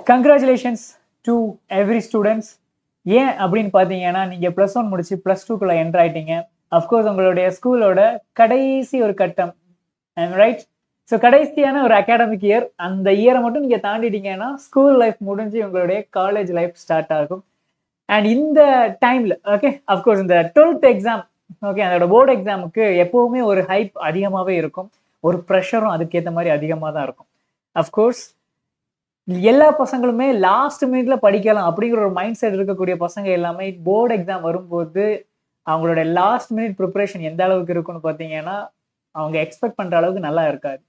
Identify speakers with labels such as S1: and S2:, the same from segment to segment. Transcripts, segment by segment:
S1: Congratulations to every students. ஏன் அப்படின்னு பார்த்தீங்கன்னா நீங்கள் +1 முடிச்சு +2க்குள்ள என்டர் ஆயிட்டீங்க. அஃப்கோர்ஸ் உங்களுடைய ஸ்கூலோட கடைசி ஒரு கட்டம், ரைட்? ஸோ கடைசியான ஒரு அகாடமிக் இயர், அந்த இயரை மட்டும் நீங்கள் தாண்டிட்டீங்கன்னா ஸ்கூல் லைஃப் முடிஞ்சு உங்களுடைய காலேஜ் லைஃப் ஸ்டார்ட் ஆகும். அண்ட் இந்த டைம்ல ஓகே, அஃப்கோர்ஸ் இந்த 12th எக்ஸாம், ஓகே, அதோட போர்டு எக்ஸாமுக்கு எப்பவுமே ஒரு ஹைப் அதிகமாகவே இருக்கும், ஒரு ப்ரெஷரும் அதுக்கேற்ற மாதிரி அதிகமாக தான் இருக்கும். அஃப்கோர்ஸ் எல்லா பசங்களுமே லாஸ்ட் மினிட்ல படிக்கலாம் அப்படிங்கிற ஒரு மைண்ட் செட் இருக்கக்கூடிய பசங்க எல்லாமே போர்டு எக்ஸாம் வரும்போது அவங்களோட லாஸ்ட் மினிட் ப்ரிப்பரேஷன் எந்த அளவுக்கு இருக்குன்னு பார்த்தீங்கன்னா அவங்க எக்ஸ்பெக்ட் பண்ற அளவுக்கு நல்லா இருக்காது.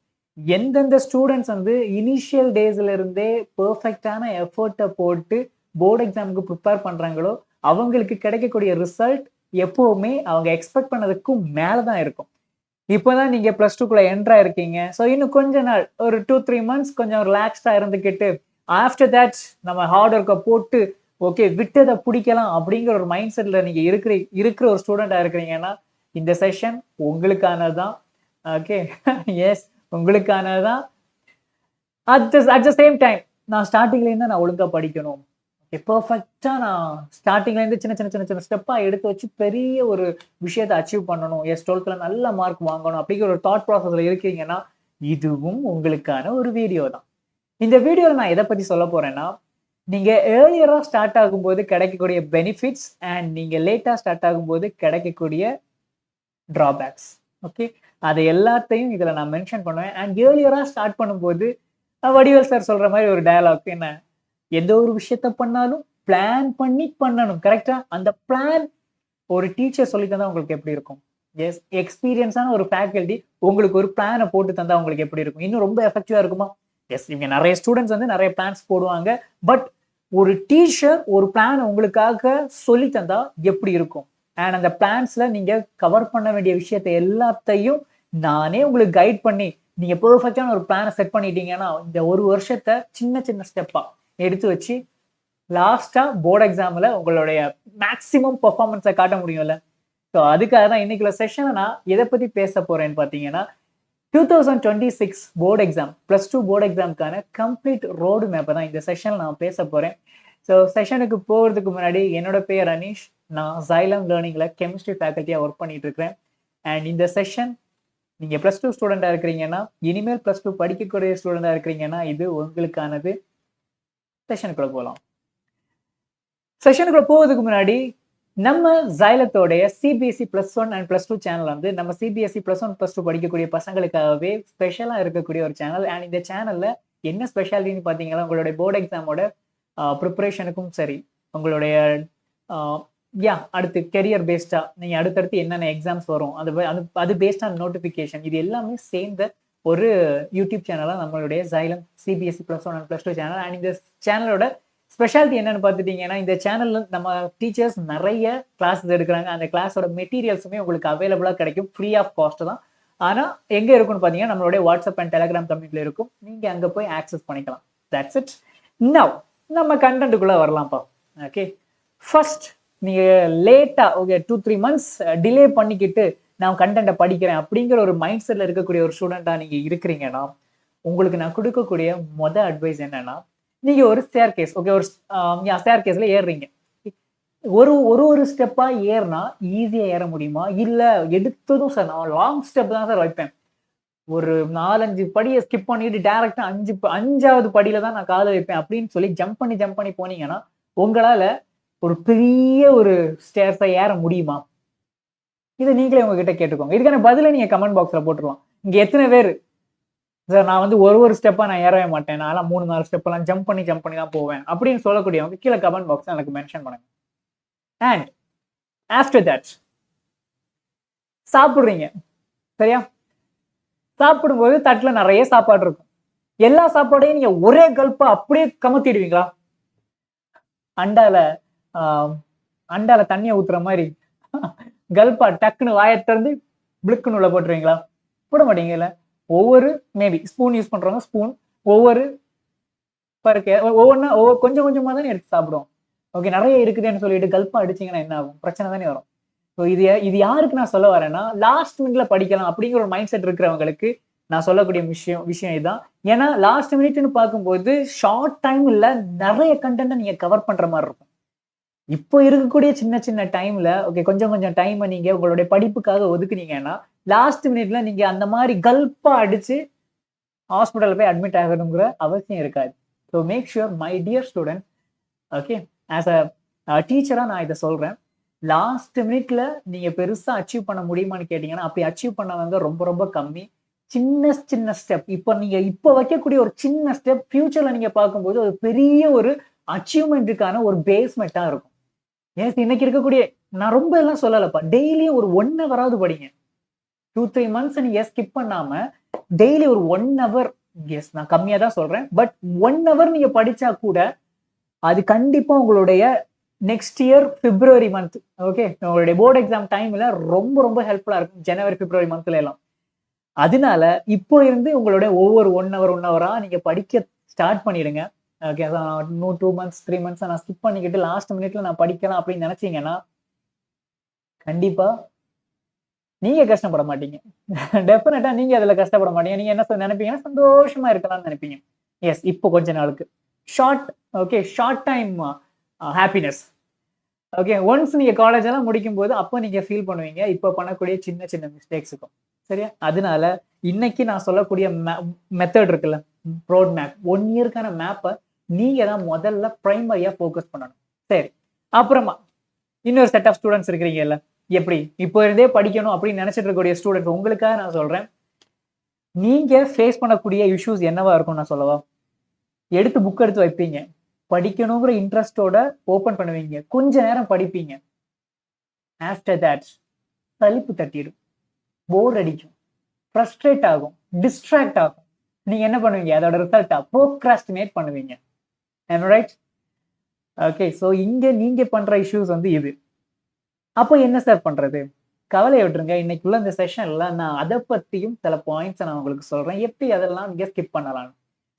S1: எந்தெந்த ஸ்டூடெண்ட்ஸ் வந்து இனிஷியல் டேஸ்ல இருந்தே பெர்ஃபெக்டான எஃபர்ட்டை போட்டு போர்டு எக்ஸாமுக்கு ப்ரிப்பேர் பண்றாங்களோ அவங்களுக்கு கிடைக்கக்கூடிய ரிசல்ட் எப்பவுமே அவங்க எக்ஸ்பெக்ட் பண்ணதுக்கும் மேலதான் இருக்கும். இப்போதான் நீங்க +2க்குள்ள என்ட்ரா இருக்கீங்க. ஸோ இன்னும் கொஞ்ச நாள், ஒரு 2-3 மந்த்ஸ் கொஞ்சம் ரிலாக்ஸ்டா இருந்துக்கிட்டு ஆஃப்டர் தட் நம்ம ஹார்ட் ஒர்க்கை போட்டு ஓகே விட்டதை பிடிக்கலாம் அப்படிங்கிற ஒரு மைண்ட் செட்ல நீங்க இருக்கிற ஒரு ஸ்டூடெண்டா இருக்கிறீங்கன்னா இந்த செஷன் உங்களுக்கானதுதான். ஓகே எஸ், உங்களுக்கானதுதான். அட் த சேம் டைம் நான் ஸ்டார்டிங்ல இருந்து நான் ஒழுங்கா படிக்கணும், பெர்ஃபெக்டா நான் ஸ்டார்டிங்ல இருந்து சின்ன சின்ன சின்ன சின்ன ஸ்டெப்பா எடுத்து வச்சு பெரிய ஒரு விஷயத்தை அச்சீவ் பண்ணணும், எஸ் 12th நல்ல மார்க் வாங்கணும் அப்படிங்கிற ஒரு தாட் ப்ராசஸ்ல இருக்கீங்கன்னா இதுவும் உங்களுக்கான ஒரு வீடியோ தான். இந்த வீடியோல நான் எதை பத்தி சொல்ல போறேன்னா, நீங்க ஏர்லியரா ஸ்டார்ட் ஆகும்போது கிடைக்கக்கூடிய பெனிஃபிட்ஸ் அண்ட் நீங்க லேட்டா ஸ்டார்ட் ஆகும்போது கிடைக்கக்கூடிய டிராபேக்ஸ். ஓகே, அதை எல்லாத்தையும் இதுல நான் மென்ஷன் பண்ணுவேன். அண்ட் ஏர்லியரா ஸ்டார்ட் பண்ணும்போது வடிவேல் சார் சொல்ற மாதிரி ஒரு டயலாக், என்ன, எந்த ஒரு விஷயத்த பண்ணாலும் பிளான் பண்ணி பண்ணணும், கரெக்டா? அந்த பிளான் ஒரு டீச்சர் சொல்லி தந்தா உங்களுக்கு எப்படி இருக்கும்? எஸ், எக்ஸ்பீரியன்ஸான ஒரு ஃபேக்கல்டி உங்களுக்கு ஒரு பிளானை போட்டு தந்தா உங்களுக்கு எப்படி இருக்கும்? இன்னும் ரொம்ப எஃபெக்டிவா இருக்குமா? எஸ், இவங்க நிறைய ஸ்டூடெண்ட்ஸ் வந்து நிறைய பிளான்ஸ் போடுவாங்க, பட் ஒரு டீச்சர் ஒரு பிளான் உங்களுக்காக சொல்லி தந்தா எப்படி இருக்கும்? அண்ட் அந்த பிளான்ஸ்ல நீங்க கவர் பண்ண வேண்டிய விஷயத்தை எல்லாத்தையும் நானே உங்களுக்கு கைட் பண்ணி நீங்க பெர்ஃபெக்டான ஒரு பிளானை செட் பண்ணிட்டீங்கன்னா இந்த ஒரு வருஷத்தை சின்ன சின்ன ஸ்டெப்பா எடுத்து வச்சு லாஸ்டா போர்டு எக்ஸாம்ல உங்களுடைய மேக்சிமம் பெர்ஃபார்மன்ஸை காட்ட முடியும்ல. ஸோ அதுக்காக தான் இன்னைக்குள்ள செஷனை நான் எதை பத்தி பேச போறேன்னு பார்த்தீங்கன்னா 2026 போர்டு எக்ஸாம், +2 போர்டு எக்ஸாமுக்கான கம்ப்ளீட் ரோடு மேப்பை தான் இந்த செஷன்ல நான் பேச போறேன். ஸோ செஷனுக்கு போகிறதுக்கு முன்னாடி என்னோட பேர் அனீஷ், நான் Xylem லேர்னிங்ல கெமிஸ்ட்ரி ஃபேக்கல்ட்டியா ஒர்க் பண்ணிட்டு இருக்கிறேன். அண்ட் இந்த செஷன் நீங்க +2 ஸ்டூடெண்டா இருக்கிறீங்கன்னா, இனிமேல் +2 படிக்கக்கூடிய ஸ்டூடெண்டா இருக்கிறீங்கன்னா இது உங்களுக்கானது. செஷனுக்குள்ள போகலாம். செஷனுக்குள்ள போவதுக்கு முன்னாடி நம்ம Xylemத்தோடைய சிபிஎஸ்இ +1 அண்ட் +2 சேனல் வந்து நம்ம சிபிஎஸ்இ +1 +2 படிக்கக்கூடிய பசங்களுக்காகவே ஸ்பெஷலா இருக்கக்கூடிய ஒரு சேனல். அண்ட் இந்த சேனல்ல என்ன ஸ்பெஷாலிட்டின்னு பார்த்தீங்கன்னா உங்களுடைய போர்டு எக்ஸாமோட ப்ரிப்பரேஷனுக்கும் சரி, உங்களுடைய அடுத்து கெரியர் பேஸ்டா நீங்க அடுத்தடுத்து என்னென்ன எக்ஸாம்ஸ் வரும் அது பேஸ்ட் ஆன் நோட்டிபிகேஷன், இது எல்லாமே சேர்ந்த ஒரு யூடியூப் சேனலா நம்மளுடைய Xylem CBSE +1 and +2 channel. And இந்த சேனலோட ஸ்பெஷாலிட்டி என்னன்னு பார்த்துட்டீங்கன்னா இந்த சேனல்ல நம்ம டீச்சர்ஸ் நிறைய கிளாஸஸ் எடுக்கிறாங்க. அந்த கிளாஸோட மெட்டீரியல்ஸுமே உங்களுக்கு அவைலபிளா கிடைக்கும், ஃப்ரீ ஆஃப் காஸ்ட் தான். ஆனா எங்க இருக்குன்னு பாத்தீங்கன்னா நம்மளுடைய வாட்ஸ்அப் அண்ட் டெலிகிராம் கம்யூனிட்டில இருக்கும், நீங்க அங்க போய் ஆக்சஸ் பண்ணிக்கலாம். That's it. நவ் நம்ம கண்டென்ட்டுக்குள்ள வரலாம்ப்பா. ஓகே, ஃபர்ஸ்ட் நீங்க லேட்டா ஓகே 2-3 மந்த்ஸ் டிலே பண்ணிக்கிட்டு நான் கண்டென்ட்டை படிக்கிறேன் அப்படிங்கிற ஒரு மைண்ட் செட்ல இருக்கக்கூடிய ஒரு ஸ்டூடெண்டா நீங்க இருக்கிறீங்கன்னா உங்களுக்கு நான் கொடுக்கக்கூடிய அட்வைஸ் என்னன்னா, நீங்க ஒரு ஸ்டேர் கேஸ், ஓகே, ஒரு ஸ்டேர் கேஸ்ல ஏறுறீங்க. ஒரு ஒரு ஒரு ஸ்டெப்பா ஏறினா ஈஸியா ஏற முடியுமா? இல்ல எடுத்ததும் சார் நான் லாங் ஸ்டெப் தான் சார் வைப்பேன், ஒரு 4-5 படியை ஸ்கிப் பண்ணிட்டு டைரக்டா 5வது படியில தான் நான் காலை வைப்பேன் அப்படின்னு சொல்லி ஜம்ப் பண்ணி போனீங்கன்னா உங்களால ஒரு பெரிய ஒரு ஸ்டேர்ஸை ஏற முடியுமா? இதை நீங்களே உங்ககிட்ட கேட்டுக்கோங்க. இதுக்கான பதிலை நீங்க கமெண்ட் பாக்ஸ்ல போட்டுருலாம். இங்க எத்தனை பேர் சார் நான் வந்து ஒரு ஸ்டெப்பா நான் ஏறவே மாட்டேன், நான் 3-4 ஸ்டெப் எல்லாம் ஜம்ப் பண்ணி தான் போவேன் அப்படின்னு சொல்லக்கூடியவங்க கீழே கமெண்ட் பாக்ஸ்ல எனக்கு மென்ஷன் பண்ணுங்க. அண்ட் ஆஃப்டர் தட் சாப்பிடுறீங்க, சரியா? சாப்பிடும்போது தட்டுல நிறைய சாப்பாடு இருக்கும். எல்லா சாப்பாடையும் நீங்க ஒரே கல்ப்பா அப்படியே கமத்திடுவீங்களா? அண்டால தண்ணியை ஊத்துற மாதிரி கல்பா டக்குன்னு வாயை திறந்து பிளுக்குன்னு உள்ள போட்டுருவீங்களா? போட மாட்டீங்கல்ல. ஒவ்வொரு மேபி ஸ்பூன் யூஸ் பண்றவங்க ஸ்பூன், ஒவ்வொரு ஒவ்வொன்னா கொஞ்சம் கொஞ்சமா தானே எடுத்து சாப்பிடுவோம். ஓகே, நிறைய இருக்குதுன்னு சொல்லிட்டு கல்பா அடிச்சீங்கன்னா என்ன ஆகும்? பிரச்சனை தானே வரும். ஸோ இது யாருக்கு நான் சொல்ல வரேன்னா, லாஸ்ட் மினிட்ல படிக்கலாம் அப்படிங்கிற ஒரு மைண்ட் செட் இருக்கிறவங்களுக்கு நான் சொல்லக்கூடிய விஷயம் இதுதான். ஏன்னா லாஸ்ட் மினிட்னு பார்க்கும்போது ஷார்ட் டைம்ல நிறைய கண்டென்ட் நீங்க கவர் பண்ற மாதிரி இருக்கும். இப்போ இருக்கக்கூடிய சின்ன சின்ன டைம்ல ஓகே கொஞ்சம் கொஞ்சம் டைமை நீங்க உங்களுடைய படிப்புக்காக ஒதுக்குனீங்கன்னா லாஸ்ட் மினிட்ல நீங்க அந்த மாதிரி கல்ப்பா அடிச்சு ஹாஸ்பிட்டல் போய் அட்மிட் ஆகணுங்கிற அவசியம் இருக்காது. So make sure my dear student, okay, as a டீச்சரா நான் இதை சொல்றேன். லாஸ்ட் மினிட்ல நீங்க பெருசா அச்சீவ் பண்ண முடியுமான்னு கேட்டீங்கன்னா அப்படி அச்சீவ் பண்ணவங்க ரொம்ப ரொம்ப கம்மி. சின்ன சின்ன ஸ்டெப் இப்போ நீங்க இப்போ வைக்கக்கூடிய ஒரு சின்ன ஸ்டெப் ஃபியூச்சர்ல நீங்க பார்க்கும்போது ஒரு பெரிய ஒரு அச்சீவ்மெண்ட்டுக்கான ஒரு பேஸ்மெண்டா இருக்கும். ஏன் இன்னைக்கு இருக்கக்கூடிய நான் ரொம்ப எல்லாம் சொல்லலப்பா, டெய்லியும் ஒரு 1 ஹவராவது படிங்க. 2-3 மந்த்ஸ் நீங்க ஸ்கிப் பண்ணாம டெய்லி ஒரு 1 ஹவர், எஸ் நான் கம்மியா தான் சொல்றேன், பட் 1 ஹவர் நீங்க படிச்சா கூட அது கண்டிப்பா உங்களுடைய நெக்ஸ்ட் இயர் பிப்ரவரி மந்த், ஓகே, உங்களுடைய போர்டு எக்ஸாம் டைம்ல ரொம்ப ரொம்ப ஹெல்ப்ஃபுல்லா இருக்கும். ஜனவரி பிப்ரவரி மந்த்ல எல்லாம். அதனால இப்போ இருந்து உங்களுடைய ஒவ்வொரு 1 ஹவரா நீங்க படிக்க ஸ்டார்ட் பண்ணிடுங்க. ஓகே, 2 மந்த்ஸ் 3 மந்த்ஸ் நான் ஸ்கிப் பண்ணிக்கிட்டு லாஸ்ட் மினிட்ல நான் படிக்கலாம் அப்படின்னு நினைச்சீங்கன்னா கண்டிப்பா நீங்க கஷ்டப்பட மாட்டீங்க. டெஃபினட்டா நீங்க அதுல கஷ்டப்பட மாட்டீங்க. நீங்க என்ன நினைப்பீங்கன்னா சந்தோஷமா இருக்கலாம்னு நினைப்பீங்க. எஸ், இப்போ கொஞ்ச நாளுக்கு short, okay, short time happiness. Okay, once நீங்க காலேஜ் எல்லாம் முடிக்கும் போது அப்போ நீங்க ஃபீல் பண்ணுவீங்க இப்போ பண்ணக்கூடிய சின்ன சின்ன மிஸ்டேக்ஸுக்கும். சரியா? அதனால இன்னைக்கு நான் சொல்லக்கூடிய மெத்தட் இருக்குல்ல, ரோட் மேப், 1 இயர்க்கான மேப்பை நீங்க தான் முதல்ல பிரைமரியா ஃபோக்கஸ் பண்ணணும். சரி, அப்புறமா இன்னொரு செட் ஆஃப் ஸ்டூடெண்ட்ஸ் இருக்கிறீங்கல்ல, எப்படி இப்போ இருந்தே படிக்கணும் அப்படின்னு நினைச்சிட்டு இருக்கக்கூடிய ஸ்டூடெண்ட் உங்களுக்காக நான் சொல்றேன். நீங்க ஃபேஸ் பண்ணக்கூடிய இஷ்யூஸ் என்னவா இருக்கும் நான் சொல்லவா? எடுத்து புக் எடுத்து வைப்பீங்க, படிக்கணுங்கிற இன்ட்ரெஸ்டோட ஓபன் பண்ணுவீங்க, கொஞ்ச நேரம் படிப்பீங்க. ஆஃப்டர் தட் சலிப்பு தட்டிடும், போர் அடிக்கும், ஃப்ரஸ்ட்ரேட் ஆகும், டிஸ்ட்ராக்ட் ஆகும். நீங்க என்ன பண்ணுவீங்க? அதோட ரிசல்ட்டா ப்ரோக்ராஸ்டினேட் பண்ணுவீங்க. am I right? Okay, so இங்க நீங்க பண்ற இஷ்யூஸ் வந்து இது. அப்போ என்ன சார் பண்றது? கவலையை விட்டுருங்க. இன்னைக்குள்ள இந்த செஷன்ல நான் அதை பத்தியும் சில பாயிண்ட்ஸ் நான் உங்களுக்கு சொல்றேன், எப்படி அதெல்லாம் நீங்க ஸ்கிப் பண்ணலாம்.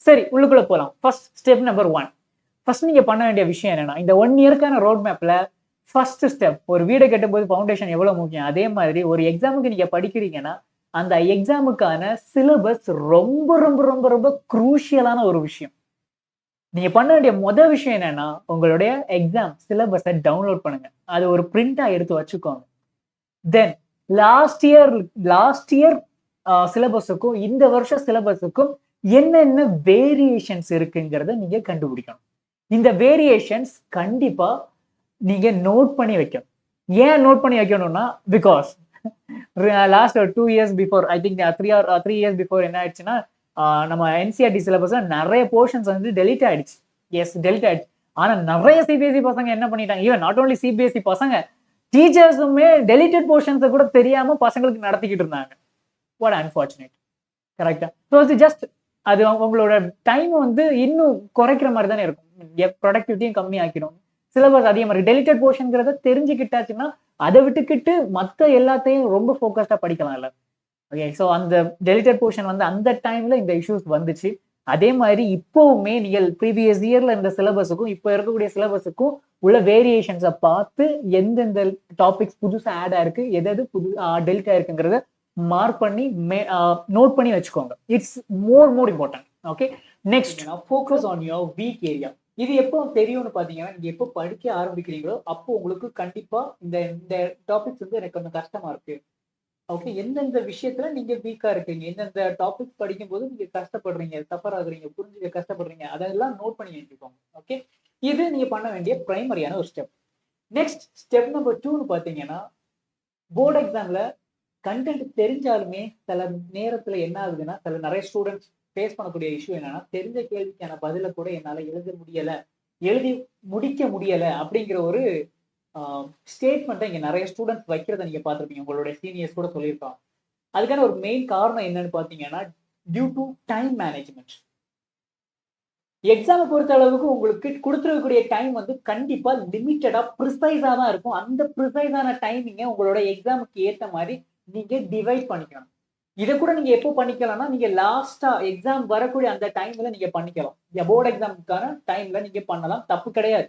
S1: சரி, உள்ளுக்குள்ள போலாம். First step number 1. ஃபர்ஸ்ட் நீங்க பண்ண வேண்டிய விஷயம் என்னன்னா, இந்த 1 இயர்க்கான ரோட் மேப்ல ஃபர்ஸ்ட் ஸ்டெப், ஒரு வீடு கட்டும்போது ஃபவுண்டேஷன் எவ்வளவு முக்கியம், அதே மாதிரி ஒரு எக்ஸாமுக்கு நீங்க படிக்கிறீங்கன்னா அந்த எக்ஸாமுக்கான சிலபஸ் ரொம்ப ரொம்ப ரொம்ப ரொம்ப குரூஷியலான ஒரு விஷயம். நீங்க பண்ண வேண்டிய முதல் விஷயம் என்னன்னா, உங்களுடைய எக்ஸாம் சிலபஸை டவுன்லோட் பண்ணுங்க. அது ஒரு பிரிண்டா எடுத்து வச்சுக்கோங்க. தென் லாஸ்ட் இயர் சிலபஸுக்கும் இந்த வருஷம் சிலபஸுக்கும் என்னென்ன வேரியேஷன்ஸ் இருக்குங்கிறத நீங்க கண்டுபிடிக்கணும். இந்த வேரியேஷன்ஸ் கண்டிப்பா நீங்க நோட் பண்ணி வைக்கணும். ஏன் நோட் பண்ணி வைக்கணும்னா, because last 2 years before, I think 3 years before என்ன ஆயிடுச்சுன்னா, நம்ம என்சிஆர்டி சிலபஸ்ல நிறைய போர்ஷன்ஸ் வந்து டெலிட் ஆயிடுச்சு. எஸ், டெலிட் ஆயிடுச்சு. ஆனா நிறைய சிபிஎஸ்இ பசங்க என்ன பண்ணிட்டாங்க, ஈவன் நாட் ஓன்லி சிபிஎஸ்இ பசங்க, டீச்சர்ஸுமே டெலிட்டட் போர்ஷன்ஸை கூட தெரியாம பசங்களுக்கு நடத்திக்கிட்டு இருந்தாங்க. What unfortunate. கரெக்டா? ஸோ அது ஜஸ்ட் அது உங்களோட டைம் வந்து இன்னும் குறைக்கிற மாதிரி தானே இருக்கும். ப்ரொடக்டிவிட்டியும் கம்மி ஆக்கிடும். சிலபஸ் அதே மாதிரி டெலிட்டட் போர்ஷன்ங்கிறத தெரிஞ்சுக்கிட்டாச்சுன்னா அதை விட்டுக்கிட்டு மற்ற எல்லாத்தையும் ரொம்ப ஃபோக்கஸ்டா படிக்கலாம்ல. ஓகே, ஸோ அந்த டெலிட்டட் போர்ஷன் வந்து அந்த டைம்ல இந்த இஷ்யூஸ் வந்துச்சு. அதே மாதிரி இப்பவுமே நீங்கள் ப்ரீவியஸ் இயர்ல இந்த சிலபஸுக்கும் இப்போ இருக்கக்கூடிய சிலபஸுக்கும் உள்ள வேரியேஷன்ஸை பார்த்து எந்தெந்த டாபிக்ஸ் புதுசா ஆட் ஆயிருக்கு, எது புது டெலிட் ஆயிருக்குங்கிறத மார்க் பண்ணி நோட் பண்ணி வச்சுக்கோங்க. It's more important. Okay, next focus on your week area. இது எப்போ தெரியும்னு பாத்தீங்கன்னா, நீங்க எப்போ படிக்க ஆரம்பிக்கிறீங்களோ அப்போ உங்களுக்கு கண்டிப்பா இந்த இந்த டாபிக்ஸ் வந்து எனக்கு கொஞ்சம் கஷ்டமா இருக்கு. ஓகே, எந்தெந்த விஷயத்துல நீங்க வீக்கா இருக்கீங்க, எந்தெந்த டாபிக் படிக்கும் போது நீங்க கஷ்டப்படுறீங்க, சஃபர் ஆகுறீங்க, புரிஞ்சுக்க கஷ்டப்படுறீங்க, அதெல்லாம் நோட் பண்ணி வச்சுக்கோங்க. ஓகே, இது நீங்க பண்ண வேண்டிய பிரைமரியான ஒரு ஸ்டெப். நெக்ஸ்ட் ஸ்டெப் நம்பர் 2ன்னு பாத்தீங்கன்னா, போர்டு எக்ஸாம்ல கண்டென்ட் தெரிஞ்சாலுமே சில நேரத்துல என்ன ஆகுதுன்னா, சில நிறைய ஸ்டூடெண்ட்ஸ் ஃபேஸ் பண்ணக்கூடிய இஷ்யூ என்னன்னா, தெரிஞ்ச கேள்விக்கான பதில கூட என்னால எழுதி முடிக்க முடியல அப்படிங்கிற ஒரு ஸ்டேட்மெண்ட்டை இங்க நிறைய ஸ்டூடெண்ட்ஸ் வைக்கிறத நீங்க பார்த்துருப்பீங்க. உங்களுடைய சீனியர்ஸ் கூட சொல்லியிருப்பாங்க. அதுக்கான ஒரு மெயின் காரணம் என்னன்னு பாத்தீங்கன்னா, டியூ டு டைம் மேனேஜ்மெண்ட். எக்ஸாமை பொறுத்த அளவுக்கு உங்களுக்கு கொடுத்துருக்கக்கூடிய டைம் வந்து கண்டிப்பா லிமிட்டடா ப்ரிசைஸா தான் இருக்கும். அந்த ப்ரிசைஸான டைமிங்க உங்களோட எக்ஸாமுக்கு ஏத்த மாதிரி நீங்க டிவைட் பண்ணிக்கணும். இதை கூட நீங்க எப்போ பண்ணிக்கலாம்னா, நீங்க லாஸ்டா எக்ஸாம் வரக்கூடிய அந்த டைம்ல நீங்க பண்ணிக்கலாம். போர்டு எக்ஸாமுக்கான டைம்ல நீங்க பண்ணலாம், தப்பு கிடையாது.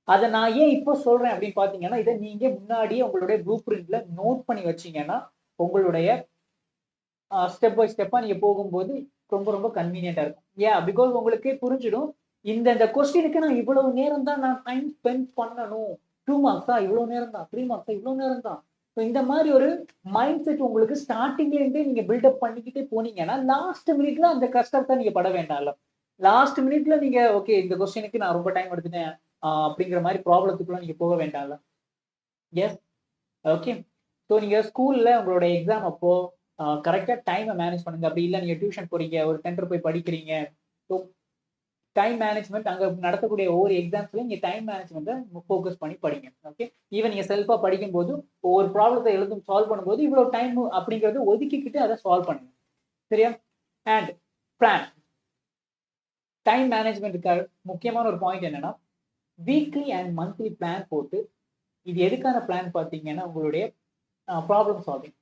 S1: அதை நான் ஏன் இப்போ சொல்றேன் அப்படின்னு பாத்தீங்கன்னா, இதை நீங்க முன்னாடியே உங்களுடைய ப்ளூ பிரிண்ட்ல நோட் பண்ணி வச்சீங்கன்னா உங்களுடைய ஸ்டெப் பை ஸ்டெப்பா நீங்க போகும்போது ரொம்ப ரொம்ப கன்வீனியன்டா இருக்கும். பிகாஸ் உங்களுக்கே புரிஞ்சிடும். இந்த கொஸ்டினுக்கு நான் இவ்வளவு நேரம் தான் நான் டைம் ஸ்பெண்ட் பண்ணணும். 2 மார்க்ஸா இவ்வளவு நேரம் தான், 3 மார்க்ஸா இவ்வளவு நேரம் தான். இந்த மாதிரி ஒரு மைண்ட் செட் உங்களுக்கு ஸ்டார்டிங்ல இருந்தே நீங்க பில்டப் பண்ணிக்கிட்டே போனீங்கன்னா லாஸ்ட் மினிட்ல அந்த கஷ்டத்தை நீங்க பட வேண்டாம்ல. லாஸ்ட் மினிட்ல நீங்க ஓகே இந்த கொஸ்டினுக்கு நான் ரொம்ப டைம் எடுத்துட்டேன் அப்படிங்கிற மாதிரி ப்ராப்ளத்துக்குள்ள நீங்க போக வேண்டாம்ல. எஸ். ஓகே. ஸோ நீங்க ஸ்கூல்ல உங்களோட எக்ஸாம் அப்போ கரெக்டா டைமை மேனேஜ் பண்ணுங்க. அப்படி இல்லை நீங்க டியூஷன் போறீங்க, ஒரு சென்டர் போய் படிக்கிறீங்க. ஸோ டைம் மேனேஜ்மெண்ட் அங்க நடக்கக்கூடிய ஒவ்வொரு எக்ஸாம்ஸ்லயும் நீங்க டைம் மேனேஜ்மெண்ட்டை ஃபோக்கஸ் பண்ணி படிங்க. ஓகே. ஈவன் நீங்க செல்ஃபா படிக்கும்போது ஒவ்வொரு ப்ராப்ளத்தை எழுதும் சால்வ் பண்ணும்போது இவ்வளவு டைம் அப்படிங்கறது ஒதுக்கிக்கிட்டு அதை சால்வ் பண்ணுங்க. சரியா? And plan. டைம் மேனேஜ்மெண்ட்டுக்கு முக்கியமான ஒரு பாயிண்ட் என்னன்னா வீக்லி அண்ட் மந்த்லி பிளான் போட்டு, இது எதுக்கான பிளான் பார்த்தீங்கன்னா உங்களுடைய ப்ராப்ளம் சால்விங்.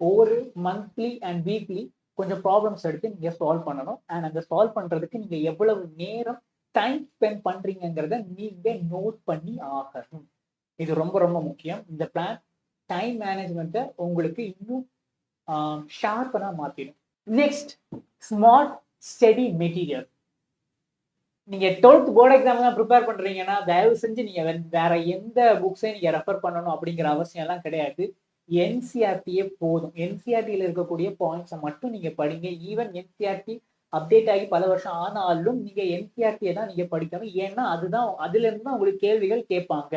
S1: ஒவ்வொரு மந்த்லி அண்ட் வீக்லி கொஞ்சம் ப்ராப்ளம்ஸ் எடுத்து நீங்க சால்வ் பண்ணணும். அண்ட் அந்த சால்வ் பண்றதுக்கு நீங்க எவ்வளவு நேரம் டைம் ஸ்பெண்ட் பண்றீங்கிறத நீங்க நோட் பண்ணி ஆகணும். இது ரொம்ப ரொம்ப முக்கியம். இந்த பிளான் டைம் மேனேஜ்மெண்ட்டை உங்களுக்கு இன்னும் ஷார்ப்பனா மாத்திடும். Next, smart study material. நீங்க 12th போர்டு எக்ஸாம் தான் ப்ரிப்பேர் பண்றீங்கன்னா தயவு செஞ்சு நீங்க வேற எந்த புக்ஸையும் நீங்க ரெஃபர் பண்ணணும் அப்படிங்கிற அவசியம் எல்லாம் கிடையாது. என்சிஆர்டியே போதும். என்சிஆர்டியில் இருக்கக்கூடிய பாயிண்ட்ஸை மட்டும் நீங்க படிங்க. ஈவன் என்சிஆர்டி அப்டேட் ஆகி பல வருஷம் ஆனாலும் நீங்க என்சிஆர்டியை தான் நீங்க படிக்கணும். ஏன்னா அதுதான் அதுல இருந்து தான் உங்களுக்கு கேள்விகள் கேட்பாங்க.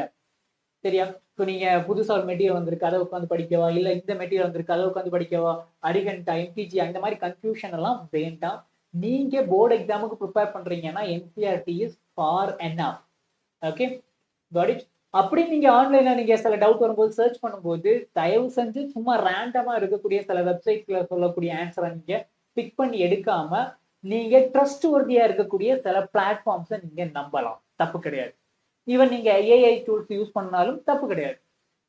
S1: சரியா? இப்போ நீங்க புதுசா ஒரு மெட்டீரியல் வந்திருக்கு அதை உட்காந்து படிக்கவா, இல்ல இந்த மெட்டீரியல் வந்திருக்கு அதை உட்காந்து படிக்கவா, அரிகண்டா எம்டிஜி அந்த மாதிரி கன்ஃபியூஷன் எல்லாம் வேண்டாம். நீங்க போர்டு எக்ஸாமுக்கு ப்ரிப்பேர் பண்றீங்கன்னா NCERT is for NF. Okay, got it. அப்படி நீங்க ஆன்லைன்ல நீங்க சில டவுட் வரும்போது சர்ச் பண்ணும்போது தயவு செஞ்சு சும்மா ரேண்டமா இருக்கக்கூடிய சில வெப்சைட்ல சொல்லக்கூடிய ஆன்சரை நீங்க பிக் பண்ணி எடுக்காம நீங்க ட்ரஸ்ட் வர்தியா இருக்கக்கூடிய சில பிளாட்ஃபார்ம்ஸை நீங்க நம்பலாம். தப்பு கிடையாது. ஈவன் நீங்க ஏஐ டூல்ஸ் யூஸ் பண்ணாலும் தப்பு கிடையாது.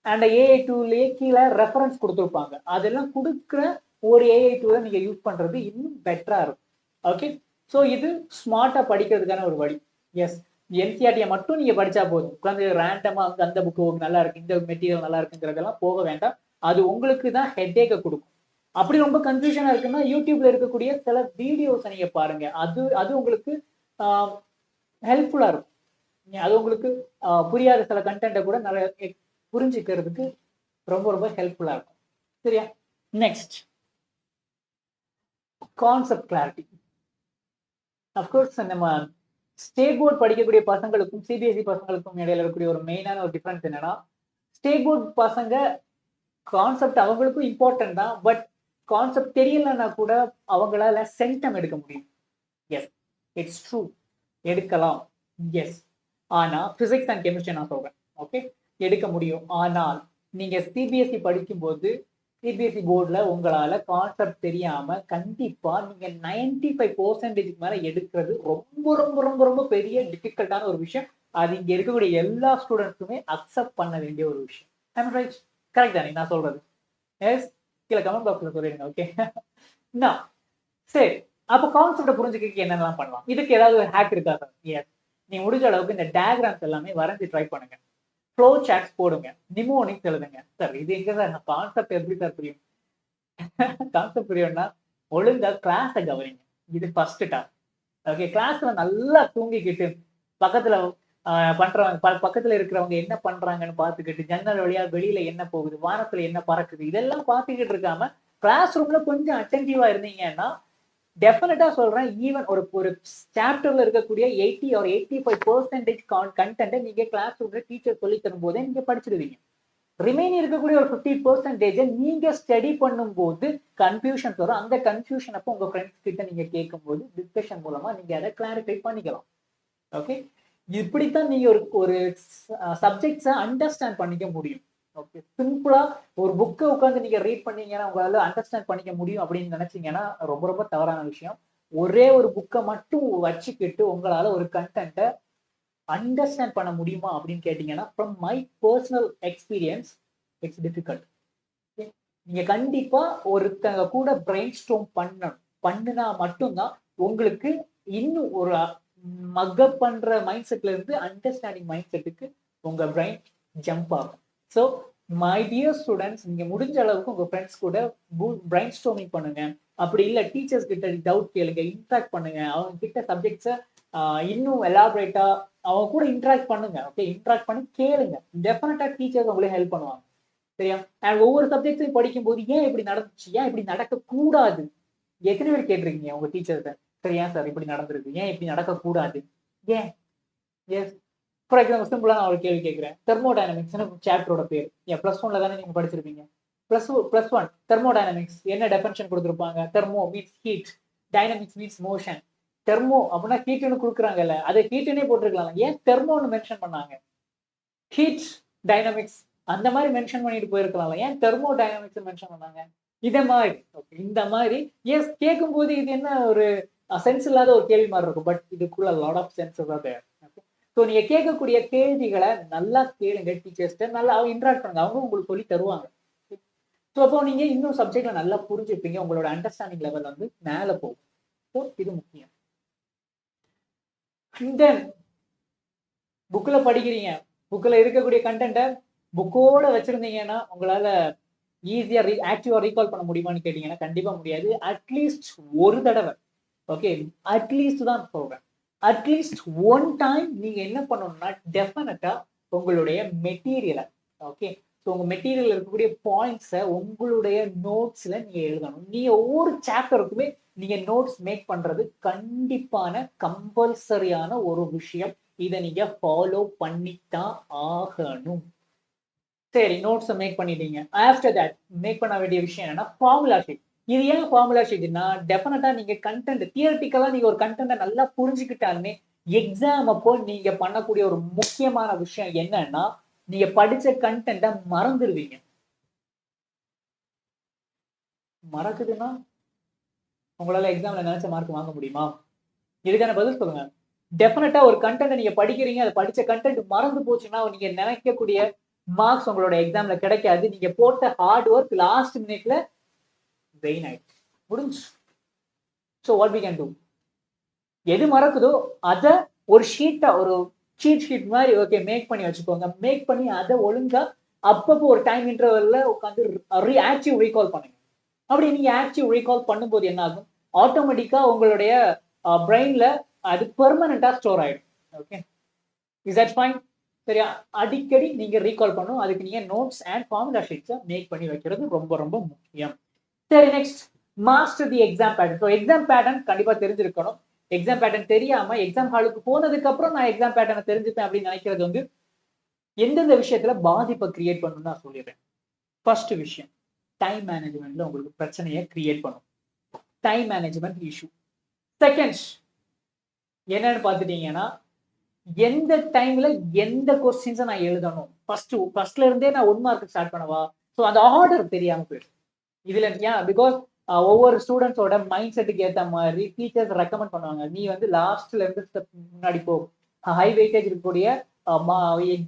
S1: அண்ட் ஏஐ டூல்லையே கீழே ரெஃபரன்ஸ் கொடுத்துருப்பாங்க. அதெல்லாம் கொடுக்குற ஒரு ஏஐ டூலை நீங்க யூஸ் பண்றது இன்னும் பெட்டரா இருக்கும். ஓகே. ஸோ இது ஸ்மார்ட்டா படிக்கிறதுக்கான ஒரு வழி. எஸ். என்சிஆர்டியை மட்டும் நீங்க படிச்சா போதும். உட்காந்து ரேண்டமா அந்த புக்கு நல்லா இருக்கு, இந்த மெட்டீரியல் நல்லா இருக்குங்கிறதெல்லாம் போக வேண்டாம். அது உங்களுக்கு தான் ஹெட்டேக்கை கொடுக்கும். அப்படி ரொம்ப கன்ஃபியூஷனா இருக்குன்னா யூடியூப்ல இருக்கக்கூடிய சில வீடியோஸை நீங்க பாருங்க. அது அது உங்களுக்கு ஹெல்ப்ஃபுல்லா இருக்கும். அது உங்களுக்கு புரியாத சில கண்டென்ட்டை கூட நிறைய புரிஞ்சுக்கிறதுக்கு ரொம்ப ரொம்ப ஹெல்ப்ஃபுல்லா இருக்கும். சரியா? Next, concept clarity. அஃப்கோர்ஸ் நம்ம ஸ்டேட் போர்டு படிக்கக்கூடிய பசங்களுக்கும் சிபிஎஸ்இ பசங்களுக்கும் இடையில இருக்கக்கூடிய ஒரு மெயினான ஒரு டிஃபரன்ஸ் என்னன்னா, ஸ்டேட் போர்டு பசங்க கான்செப்ட் அவங்களுக்கும் இம்பார்ட்டன்ட் தான். பட் கான்செப்ட் தெரியலன்னா கூட அவங்களால சென்டம் எடுக்க முடியும். எஸ், இட்ஸ் ட்ரூ, எடுக்கலாம். எஸ். ஆனா பிசிக்ஸ் அண்ட் கெமிஸ்ட்ரி நான் சொல்றேன். ஓகே, எடுக்க முடியும். ஆனால் நீங்க சிபிஎஸ்இ படிக்கும்போது சிபிஎஸ்இ போர்டுல உங்களால கான்செப்ட் தெரியாம கண்டிப்பா நீங்க 95% மேல எடுக்கிறது ரொம்ப ரொம்ப ரொம்ப ரொம்ப பெரிய டிஃபிகல்ட்டான ஒரு விஷயம். அது இங்க இருக்கக்கூடிய எல்லா ஸ்டூடெண்ட்ஸுமே அக்செப்ட் பண்ண வேண்டிய ஒரு விஷயம். கரெக்ட் தானே நான் சொல்றது? எஸ். கீழே கமெண்ட் பாக்ஸ்ல சொல்லிடுங்க. ஓகே. சரி, அப்ப கான்செப்டை புரிஞ்சுக்க என்னெல்லாம் பண்ணலாம்? இதுக்கு ஏதாவது ஒரு ஹேக் இருக்கா சார்? எஸ். நீங்க முடிஞ்ச அளவுக்கு இந்த டயக்ராம்ஸ் எல்லாமே வரைஞ்சு ட்ரை பண்ணுங்க. ஃப்ளோ சார்ட்ஸ் போடுங்க, நிமோனிக்ஸ் எழுதுங்க. சார் இது எங்க சார் கான்செப்ட் எப்படி சார் புரியும்? கான்செப்ட் புரியும்னா ஒழுங்கா கிளாஸை கவனிங்க. இது ஃபர்ஸ்ட் டாஸ்க். ஓகே, கிளாஸ்ல நல்லா தூங்கிக்கிட்டு பக்கத்துல பண்றவங்க பக்கத்துல இருக்கிறவங்க என்ன பண்றாங்கன்னு பார்த்துக்கிட்டு ஜன்னல் வழியா வெளியில என்ன போகுது, வானத்துல என்ன பறக்குது, இதெல்லாம் பார்த்துக்கிட்டு இருக்காம கிளாஸ் ரூம்ல கொஞ்சம் அட்டென்டிவா இருந்தீங்கன்னா டெஃபினட்டா சொல்றேன், ஈவன் ஒரு சாப்டர்ல இருக்கக்கூடிய 80 or 85% கண்டென்ட்டை நீங்க கிளாஸ் ரூம்ல டீச்சர் சொல்லி தரும் போதே நீங்க படிச்சிருவீங்க. ரிமைனிங் இருக்கக்கூடிய ஒரு 50% நீங்க ஸ்டடி பண்ணும்போது கன்ஃபியூஷன் வரும். அந்த கன்ஃபியூஷன் அப்போ உங்க ஃப்ரெண்ட்ஸ் கிட்ட நீங்க கேட்கும்போது டிஸ்கஷன் மூலமா நீங்க அதை கிளாரிஃபை பண்ணிக்கலாம். ஓகே, இப்படித்தான் நீங்க ஒரு சப்ஜெக்ட்ஸை அண்டர்ஸ்டாண்ட் பண்ணிக்க முடியும். ஓகே, சிம்பிளா ஒரு புக்கை உட்காந்து நீங்க ரீட் பண்ணீங்கன்னா உங்களால அண்டர்ஸ்டாண்ட் பண்ணிக்க முடியும் அப்படின்னு நினைச்சீங்கன்னா ரொம்ப ரொம்ப தவறான விஷயம். ஒரே ஒரு புக்கை மட்டும் வச்சுக்கிட்டு உங்களால ஒரு கண்டென்ட்டை அண்டர்ஸ்டாண்ட் பண்ண முடியுமா அப்படின்னு கேட்டீங்கன்னா from my personal experience it's difficult. நீங்க கண்டிப்பா ஒருத்தங்க கூட பிரெயின் ஸ்டோம் பண்ணுனா மட்டும்தான் உங்களுக்கு இன்னும் ஒரு மக்கப் பண்ற மைண்ட் செட்ல இருந்து அண்டர்ஸ்டாண்டிங் மைண்ட் செட்டுக்கு உங்க பிரெயின் ஜம்ப் ஆகும். ஸோ மை டியர் ஸ்டூடெண்ட்ஸ், நீங்க முடிஞ்ச அளவுக்கு உங்க ஃப்ரெண்ட்ஸ் கூட பிரைன் ஸ்டார்மிங் பண்ணுங்க. அப்படி இல்ல டீச்சர்ஸ் கிட்ட டவுட் கேளுங்க, இன்ட்ராக்ட் பண்ணுங்க. அவங்க கிட்ட சப்ஜெக்ட்ஸை இன்னும் எலாபரேட்டா அவங்க கூட இன்ட்ராக்ட் பண்ணுங்க. ஓகே, இன்ட்ராக்ட் பண்ணி கேளுங்க. டெஃபினட்டா டீச்சர்ஸ் உங்களுக்கு ஹெல்ப் பண்ணுவாங்க. சரியா? அண்ட் ஒவ்வொரு சப்ஜெக்ட்ஸையும் படிக்கும்போது ஏன் இப்படி நடந்துச்சு, ஏன் இப்படி நடக்கக்கூடாது, எத்தனை பேர் கேட்டிருக்கீங்க உங்க டீச்சர்கிட்ட? சரி, ஏன் சார் இப்படி நடந்திருக்கு, ஏன் இப்படி நடக்கக்கூடாது, ஏன்? எஸ். ஃபார் எக்ஸாம்பிள் சிம்பிளா நான் ஒரு கேள்வி கேட்கிறேன். தெர்மோடைனமிக்ஸ்னு சாப்டரோட பேர் என் +1ல தானே நீங்க படிச்சிருப்பீங்க. +1 தெர்மோடைனமிக்ஸ் என்ன டெஃபினிஷன் கொடுத்துருப்பாங்க? Thermo means heat, dynamics means motion. Thermo அப்படின்னா ஹீட்னு கொடுக்குறாங்கல்ல, அதை ஹீட்னே போட்டிருக்கலாம். ஏன் தெர்மோன்னு மென்ஷன் பண்ணாங்க? ஹீட் டைனமிக்ஸ் அந்த மாதிரி மென்ஷன் பண்ணிட்டு போயிருக்கலாம். ஏன் தெர்மோ டைனமிக்ஸ் மென்ஷன் பண்ணாங்க? இத மாதிரி ஓகே, இந்த மாதிரி எஸ் கேட்கும் போது இது என்ன ஒரு சென்ஸ் இல்லாத ஒரு கேள்வி மாதிரி இருக்கும். பட் இதுக்குள்ள lot of senses are there. So நீங்க கேட்கக்கூடிய கேள்விகளை நல்லா கேளுங்க. டீச்சர்ஸ்ட நல்லா இன்ட்ராக்ட் பண்ணுங்க, அவங்க உங்களுக்கு சொல்லி தருவாங்க. ஸோ அப்போ நீங்க இன்னும் சப்ஜெக்ட்ல நல்லா புரிஞ்சுப்பீங்க. உங்களோட அண்டர்ஸ்டாண்டிங் லெவல் வந்து மேல போகும். ஸோ இது முக்கியம். தென் புக்ல படிக்கிறீங்க, புக்ல இருக்கக்கூடிய கண்டென்ட்டை புக்கோட வச்சிருந்தீங்கன்னா உங்களால ஈஸியா ஆக்டிவா ரீகால் பண்ண முடியுமான்னு கேட்டீங்கன்னா கண்டிப்பா முடியாது. அட்லீஸ்ட் ஒரு தடவை, ஓகே, அட்லீஸ்ட் தான் சொல்றேன், அட்லீஸ்ட் ஒன் டைம் நீங்க என்ன பண்ணணும்னா டெஃபினட்டா உங்களுடைய மெட்டீரியலை, ஓகே, ஸோ உங்க மெட்டீரியல் இருக்கக்கூடிய பாயிண்ட்ஸை உங்களுடைய நோட்ஸ்ல நீங்க எழுதணும். நீங்க ஒவ்வொரு சாப்டருக்குமே நீங்க நோட்ஸ் மேக் பண்றது கண்டிப்பான கம்பல்சரியான ஒரு விஷயம். இதை நீங்க ஃபாலோ பண்ணித்தான் ஆகணும். சரி, நோட்ஸ் மேக் பண்ணிட்டீங்க. ஆஃப்டர் தட் மேக் பண்ண வேண்டிய விஷயம் என்னன்னா ஃபார்முலா ஷீட். இது ஏன் ஃபார்முலா ஷீட்னா டெஃபினட்டா நீங்க கண்டென்ட் தியரிட்டிக்கலா நீங்க ஒரு கண்டென்ட்டை நல்லா புரிஞ்சுக்கிட்டாலுமே எக்ஸாம் அப்போ நீங்க பண்ணக்கூடிய ஒரு முக்கியமான விஷயம் என்னன்னா நீங்க படிச்ச கண்டென்ட்டை மறந்துடுவீங்க. மறக்குதுன்னா உங்களால எக்ஸாம்ல நினைச்ச மார்க் வாங்க முடியுமா? இதுக்கான பதில் சொல்லுங்க. டெஃபினட்டா ஒரு கண்டென்ட் நீங்க படிக்கிறீங்க, அதை படிச்ச கண்டென்ட் மறந்து போச்சுன்னா நீங்க நினைக்கக்கூடிய மார்க்ஸ் உங்களோட எக்ஸாம்ல கிடைக்காது. நீங்க போட்ட ஹார்ட் ஒர்க் லாஸ்ட் மினிட்ல வெயின் ஆயிடுச்சு, முடிஞ்சு. So what we can do, எது மறக்குதோ அதை ஒரு ஷீட்டா, ஒரு சீட் ஷீட் மாதிரி ஓகே மேக் பண்ணி வச்சுக்கோங்க. மேக் பண்ணி அதை ஒழுங்கா அப்பப்போ ஒரு டைம் இன்டர்வல்ல உட்காந்து ஆக்டிவ் ரீகால் பண்ணுங்க. அப்படி நீங்க ஆக்டிவ் ரீகால் பண்ணும்போது என்ன ஆகும், ஆட்டோமேட்டிக்கா உங்களுடைய பிரெயின்ல அது பெர்மனண்டா ஸ்டோர் ஆயிடும். Okay, is that fine? சரியா? அடிக்கடி நீங்க ரீகால் பண்ணும், அதுக்கு நீங்க நோட்ஸ் அண்ட் ஃபார்முலா ஷீட்ஸை மேக் பண்ணி வைக்கிறது ரொம்ப ரொம்ப முக்கியம். சரி, நெக்ஸ்ட் மாஸ்டர் தி exam pattern. So exam pattern கண்டிப்பா தெரிஞ்சிருக்கணும். எக்ஸாம் பேட்டர்ன் தெரியாம எக்ஸாம் ஹாலுக்கு போனதுக்கு அப்புறம் நான் எக்ஸாம் பேட்டர்னை தெரிஞ்சுப்பேன் அப்படின்னு நினைக்கிறது வந்து எந்தெந்த விஷயத்துல பாதிப்பை கிரியேட் பண்ணணும்னு நான் சொல்லிடுறேன். ஃபர்ஸ்ட் விஷயம், டைம் மேனேஜ்மெண்ட்ல உங்களுக்கு பிரச்சனையை கிரியேட் பண்ணும். Time management issue. செகண்ட் என்னன்னு பாத்துட்டீங்கன்னா எந்த டைம்ல எந்த கொஸ்டின்ஸை நான் எழுதணும், ஃபர்ஸ்ட்ல இருந்தே நான் 1 மார்க் ஸ்டார்ட் பண்ணவா? ஸோ அந்த ஆர்டர் தெரியாம போயிடும். இதுல ஏன், பிகாஸ் ஒவ்வொரு ஸ்டூடெண்ட்ஸோட மைண்ட் செட்டுக்கு ஏத்த மாதிரி டீச்சர்ஸ் ரெக்கமெண்ட் பண்ணுவாங்க. நீ வந்து லாஸ்ட்ல இருந்து ஸ்டெப் முன்னாடி போ, ஹை வெயிட்டேஜ் இருக்கக்கூடிய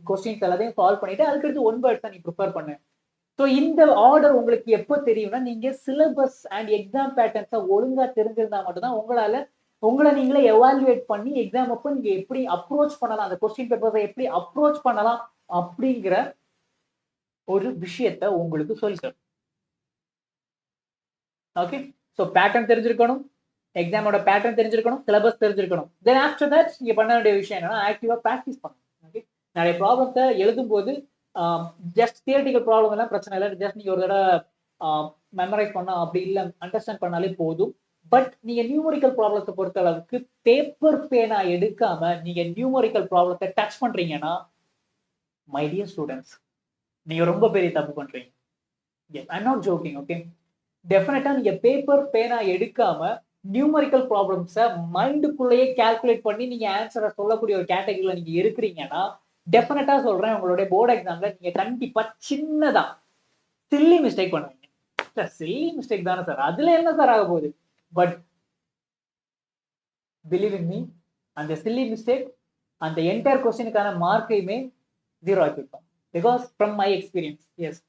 S1: கொஸ்டின்ஸ் எல்லாத்தையும் சால்வ் பண்ணிட்டு அதுக்கடுத்து 1 வேர்ட்ஸ் நீ ப்ரிப்பேர் பண்ணு. ஸோ இந்த ஆர்டர் உங்களுக்கு எப்போ தெரியும்னா நீங்க சிலபஸ் அண்ட் எக்ஸாம் பேட்டர்ன்ஸை ஒழுங்கா தெரிஞ்சிருந்தா மட்டும்தான் உங்களால உங்களை நீங்களே எவாலுவேட் பண்ணி எக்ஸாம் அப்போ நீங்க எப்படி அப்ரோச் பண்ணலாம், அந்த கொஸ்டின் பேப்பர்ஸை எப்படி அப்ரோச் பண்ணலாம் அப்படிங்கிற ஒரு விஷயத்த உங்களுக்கு சொல்லி. ஓகே, ஸோ பேட்டர்ன் தெரிஞ்சிருக்கணும், எக்ஸாமோட பேட்டர்ன் தெரிஞ்சிருக்கணும், சிலபஸ் தெரிஞ்சிருக்கணும். தென் ஆஃப்டர் தட் நீங்க பண்ண வேண்டிய விஷயம் என்னன்னா ஆக்டிவா ப்ராக்டிஸ் பண்ணணும். ஓகே, நிறைய ப்ராப்ளத்தை எழுதும் போது ஜஸ்ட் தியரிட்டிக்கல் ப்ராப்ளம் எல்லாம் பிரச்சனை இல்லை. ஜஸ்ட் நீங்க ஒரு தடவை மெமரைஸ் பண்ணா அப்படி இல்லை அண்டர்ஸ்டாண்ட் பண்ணாலே போதும். பட் நீங்க நியூமரிக்கல் ப்ராப்ளத்தை பொறுத்த அளவுக்கு பேப்பர் பேனா எடுக்காம நீங்க நியூமரிக்கல் ப்ராப்ளத்தை டச் பண்றீங்கன்னா மை டியர் ஸ்டூடெண்ட்ஸ், நீங்க ரொம்ப பெரிய தப்பு பண்றீங்க. I not jogging. ஓகே, டெஃபினட்டா நீங்க பேப்பர் பேனா எடுக்காம நியூமரிக்கல் ப்ராப்ளம்ஸை மைண்டுக்குள்ளேயே கால்குலேட் பண்ணி நீங்க ஆன்சரை சொல்லக்கூடிய ஒரு கேட்டகரியில நீங்க இருக்கிறீங்கன்னா டெஃபினட்டா சொல்றேன், உங்களுடைய போர்டு எக்ஸாம்ல நீங்க கண்டிப்பா சின்னதா சில்லி மிஸ்டேக் பண்ணுவீங்க. சில்லி மிஸ்டேக் தானே சார், அதுல என்ன சார் ஆக போகுது? பட் பிலீவ் இன் மீ, அந்த சில்லி மிஸ்டேக் அந்த என்டையர் கொஸ்டினுக்கான மார்க்கையுமே 0 ஆக்கிருக்கோம். Because from my experience. Yes,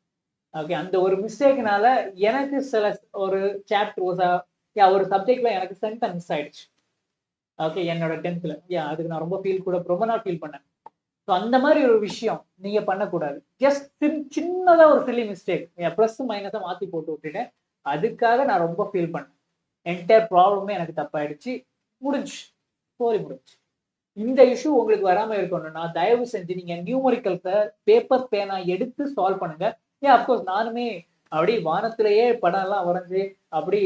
S1: okay, அந்த ஒரு மிஸ்டேக்னால எனக்கு சில ஒரு சாப்டர் ஒரு சப்ஜெக்ட்ல எனக்கு சென்டம் மிஸ் ஆயிடுச்சு. ஓகே, என்னோட 10th அதுக்கு நான் ரொம்ப ஃபீல் கூட ரொம்ப நாள் ஃபீல் பண்ணேன். ஸோ அந்த மாதிரி ஒரு விஷயம் நீங்க பண்ணக்கூடாது. ஜஸ்ட் சின்னதா ஒரு சில்லி மிஸ்டேக் பிளஸ் மைனஸை மாத்தி போட்டு விட்டுட்டேன். அதுக்காக நான் ரொம்ப ஃபீல் பண்ணேன். என்டையர் ப்ராப்ளமே எனக்கு தப்பாயிடுச்சு. முடிஞ்சு ஸ்டோரி முடிஞ்சு. இந்த இஷ்யூ உங்களுக்கு வராம இருக்கணும்னா தயவு செஞ்சு நீங்க நியூமரிக்கல்ஸை பேப்பர் பேனா எடுத்து சால்வ் பண்ணுங்க. ஏன் அப்கோர்ஸ் நானுமே அப்படி வானத்திலேயே படம் எல்லாம் வரைஞ்சு அப்படி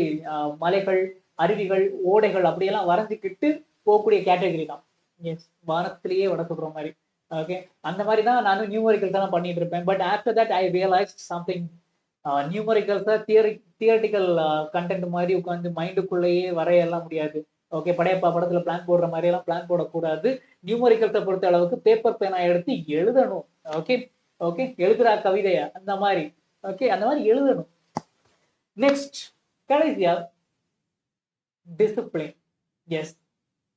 S1: மலைகள், அருவிகள், ஓடைகள் அப்படியெல்லாம் வரைஞ்சிக்கிட்டு போகக்கூடிய கேட்டகரி தான். எஸ், வானத்திலேயே வட சொல்ற மாதிரி. ஓகே, அந்த மாதிரி தான் நானும் நியூமரிக்கல்ஸ் எல்லாம் பண்ணிட்டு இருப்பேன். But after that I realise something. நியூமரிக்கல்ஸை தியரிட்டிக்கல் கண்டென்ட் மாதிரி உட்காந்து மைண்டுக்குள்ளேயே வரையெல்லாம் முடியாது. ஓகே, படையப்பா படத்துல பிளான் போடுற மாதிரி எல்லாம் பிளான் போடக்கூடாது. நியூமரிக்கல்ஸை பொறுத்த அளவுக்கு பேப்பர் பேனா எடுத்து எழுதணும். ஓகே ஓகே, எழுதுறா கவிதைய அந்த மாதிரி. ஓகே, அந்த மாதிரி எழுதணும். நெக்ஸ்ட், கடைசியா டிசிப்ளின். எஸ்,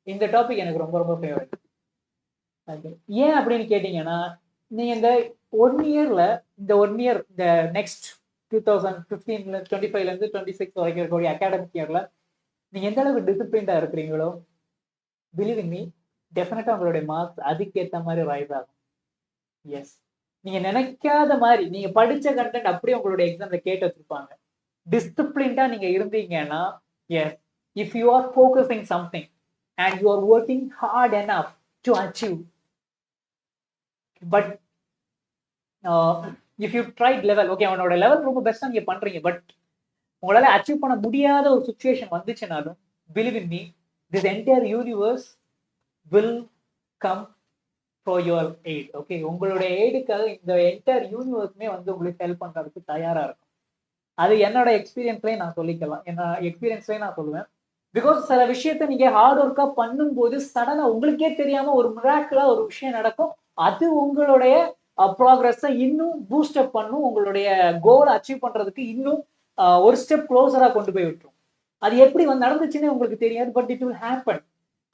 S1: இந்த டாபிக் எனக்கு ரொம்ப ரொம்ப ஃபேவரட். ஏன் அப்படின்னு கேட்டீங்கன்னா, நீங்க இந்த 1 இயர்ல இந்த 1 இயர் இந்த நெக்ஸ்ட் 2015 25ல இருந்து 26 வரைக்கும் இருக்கக்கூடிய அகாடமிக் இயர்ல நீங்க எந்த அளவுக்கு டிசிப்ளின்டா இருக்கிறீங்களோ, பிலீவ் இன் மீ, டெஃபினட்டா உங்களுடைய மார்க்ஸ் அதுக்கேற்ற மாதிரி ரைஸ் ஆகும். எஸ், நீங்க நினைக்காத மாதிரி நீங்க படிச்ச கண்டென்ட் அப்படியே உங்களுடைய எக்ஸாம்ல கேட்டு வச்சிருப்பாங்க. டிசிப்ளின்டா நீங்க இருந்தீங்கன்னா, yes, if you are focusing something and you are working hard enough to achieve, but if you tried level, okay உன்னோட லெவல் ரொம்ப பெஸ்டா நீங்க பண்றீங்க, பட் உங்களால அச்சீவ் பண்ண முடியாத ஒரு சுச்சுவேஷன் வந்துச்சுனாலும், believe in me, this entire universe will come for your aid. Okay, உங்களுடைய எய்டுக்காக இந்த என்டையர் யூனிவர்ஸ்மே வந்து உங்களுக்கு ஹெல்ப் பண்றதுக்கு தயாரா இருக்கும். அது என்னோட எக்ஸ்பீரியன்ஸ்லயே நான் சொல்லிக்கலாம். எக்ஸ்பீரியன்ஸ்லயே நான் சொல்லுவேன். பிகாஸ் சில விஷயத்த நீங்க ஹார்ட் ஒர்க்கா பண்ணும்போது சடனா உங்களுக்கே தெரியாம ஒரு மிராக்கிளா ஒரு விஷயம் நடக்கும். அது உங்களுடைய ப்ராக்ரஸை இன்னும் பூஸ்ட் அப் பண்ணும். உங்களுடைய கோலை அச்சீவ் பண்றதுக்கு இன்னும் ஒரு ஸ்டெப் க்ளோசரா கொண்டு போய் விட்டுரும். அது எப்படி வந்து நடந்துச்சுன்னு உங்களுக்கு தெரியாது, பட் இட் வில் ஹேப்பன்.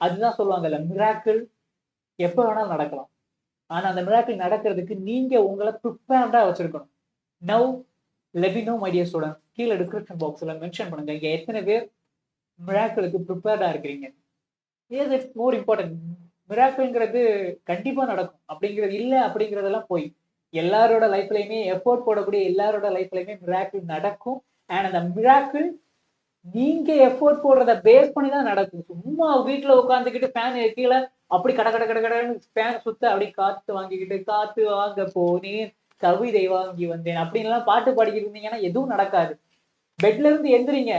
S1: அதுதான் சொல்லுவாங்கல்ல, மிராக்கிள் எப்ப வேணாலும் நடக்கலாம். ஆனா அந்த மிராக்கிள் நடக்கிறதுக்கு நீங்க உங்களை ப்ரிப்பேர்டா வச்சிருக்கணும். Now let me know my dear students, கீழே டிஸ்கிரிப்ஷன் பாக்ஸ்ல மென்ஷன் பண்ணுங்க, இங்க எத்தனை பேர் மிராக்கிளுக்கு ப்ரிப்பேர்டா இருக்கிறீங்க. Yes, it's more important. மிராக்கிள்ங்கிறது கண்டிப்பா நடக்கும் அப்படிங்கிறது இல்லை அப்படிங்கிறதெல்லாம் போய் எல்லாரோட லைஃப்லயுமே எஃபோர்ட் போடக்கூடிய எல்லாரோட லைஃப்லயுமே மிராக்கிள் நடக்கும். அண்ட் அந்த மிராக்கிள் நீங்க எஃபோர்ட் போடுறத பேஸ் பண்ணி தான் நடக்கும். சும்மா வீட்டுல உட்காந்துக்கிட்டு ஃபேன் கீழே அப்படி கட கட கட கடன்னு ஃபேன் சுத்த அப்படி காத்து வாங்கிக்கிட்டு காத்து வாங்க போனேன் கவிதை வாங்கி வந்தேன் அப்படின்லாம் பாட்டு பாடிக்கிட்டு இருந்தீங்கன்னா எதுவும் நடக்காது. பெட்ல இருந்து எந்திரிங்க,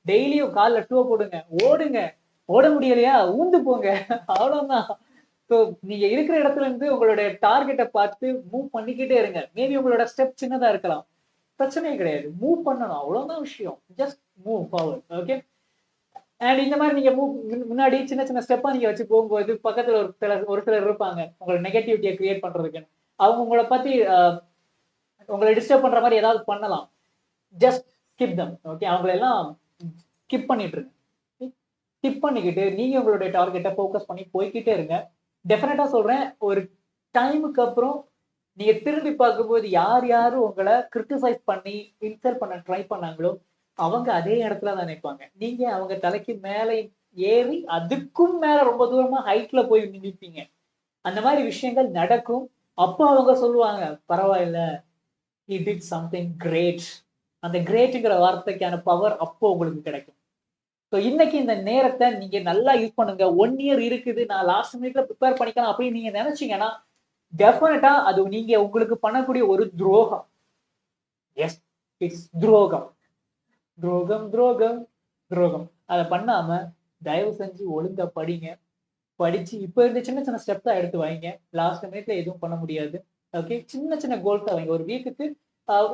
S1: டெய்லியும் கால்ல ஷூ போடுங்க, ஓடுங்க, ஓட முடியலையா ஊந்து போங்க, அவ்வளவுதான். ஸோ நீங்க இருக்கிற இடத்துல இருந்து உங்களுடைய டார்கெட்டை பார்த்து மூவ் பண்ணிக்கிட்டே இருங்க. மேபி உங்களோட ஸ்டெப் சின்னதா இருக்கலாம், பிரச்சனையே கிடையாது, மூவ் பண்ணணும், அவ்வளவுதான் விஷயம். Just move forward. Okay, and இந்த மாதிரி நீங்க முன்னாடி சின்ன சின்ன ஸ்டெப்பா நீங்க வச்சு போகும்போது பக்கத்துல ஒரு சிலர் இருப்பாங்க உங்களை நெகட்டிவிட்டியை கிரியேட் பண்றதுக்கு. அவங்க உங்களை பத்தி உங்களை டிஸ்டர்ப் பண்ற மாதிரி ஏதாவது பண்ணலாம். ஜஸ்ட் ஸ்கிப் தம். ஓகே, அவங்களெல்லாம் ஸ்கிப் பண்ணிட்டு இருங்க. ஸ்கிப் பண்ணிக்கிட்டு நீங்க உங்களுடைய டார்கெட்டை ஃபோக்கஸ் பண்ணி போய்கிட்டே இருங்க. டெஃபினட்டா சொல்றேன், ஒரு டைமுக்கு அப்புறம் நீங்க திரும்பி பார்க்கும்போது யார் யாரும் உங்களை கிரிட்டிசைஸ் பண்ணி இன்சல்ட் பண்ண ட்ரை பண்ணாங்களோ அவங்க அதே இடத்துல தான் நினைப்பாங்க. நீங்க அவங்க தலைக்கு மேல ஏறி அதுக்கும் மேல ரொம்ப தூரமா ஹைட்ல போய் நிற்பீங்க. அந்த மாதிரி விஷயங்கள் நடக்கும். அப்போ அவங்க சொல்லுவாங்க, பரவாயில்ல, he did something great. அந்த கிரேட்ங்கிற வார்த்தைக்கான பவர் அப்போ உங்களுக்கு கிடைக்கும். ஸோ இன்னைக்கு இந்த நேரத்தை நீங்க நல்லா யூஸ் பண்ணுங்க. 1 இயர் இருக்குது, நான் லாஸ்ட் மினிட்ல ப்ரிப்பேர் பண்ணிக்கலாம் அப்படின்னு நீங்க நினைச்சீங்கன்னா டெஃபினட்டா அது நீங்க உங்களுக்கு பண்ணக்கூடிய ஒரு துரோகம். எஸ், இட்ஸ் துரோகம். துரோகம் துரோகம் துரோகம். அதை பண்ணாம தயவு செஞ்சு ஒழுங்கா படிங்க. படிச்சு இப்ப இருந்து சின்ன சின்ன ஸ்டெப் தான் எடுத்து வைங்க. லாஸ்ட் மினிட்ல எதுவும் பண்ண முடியாது. ஓகே, சின்ன சின்ன கோல்ஸ் தான் வைங்க. ஒரு வீக்குக்கு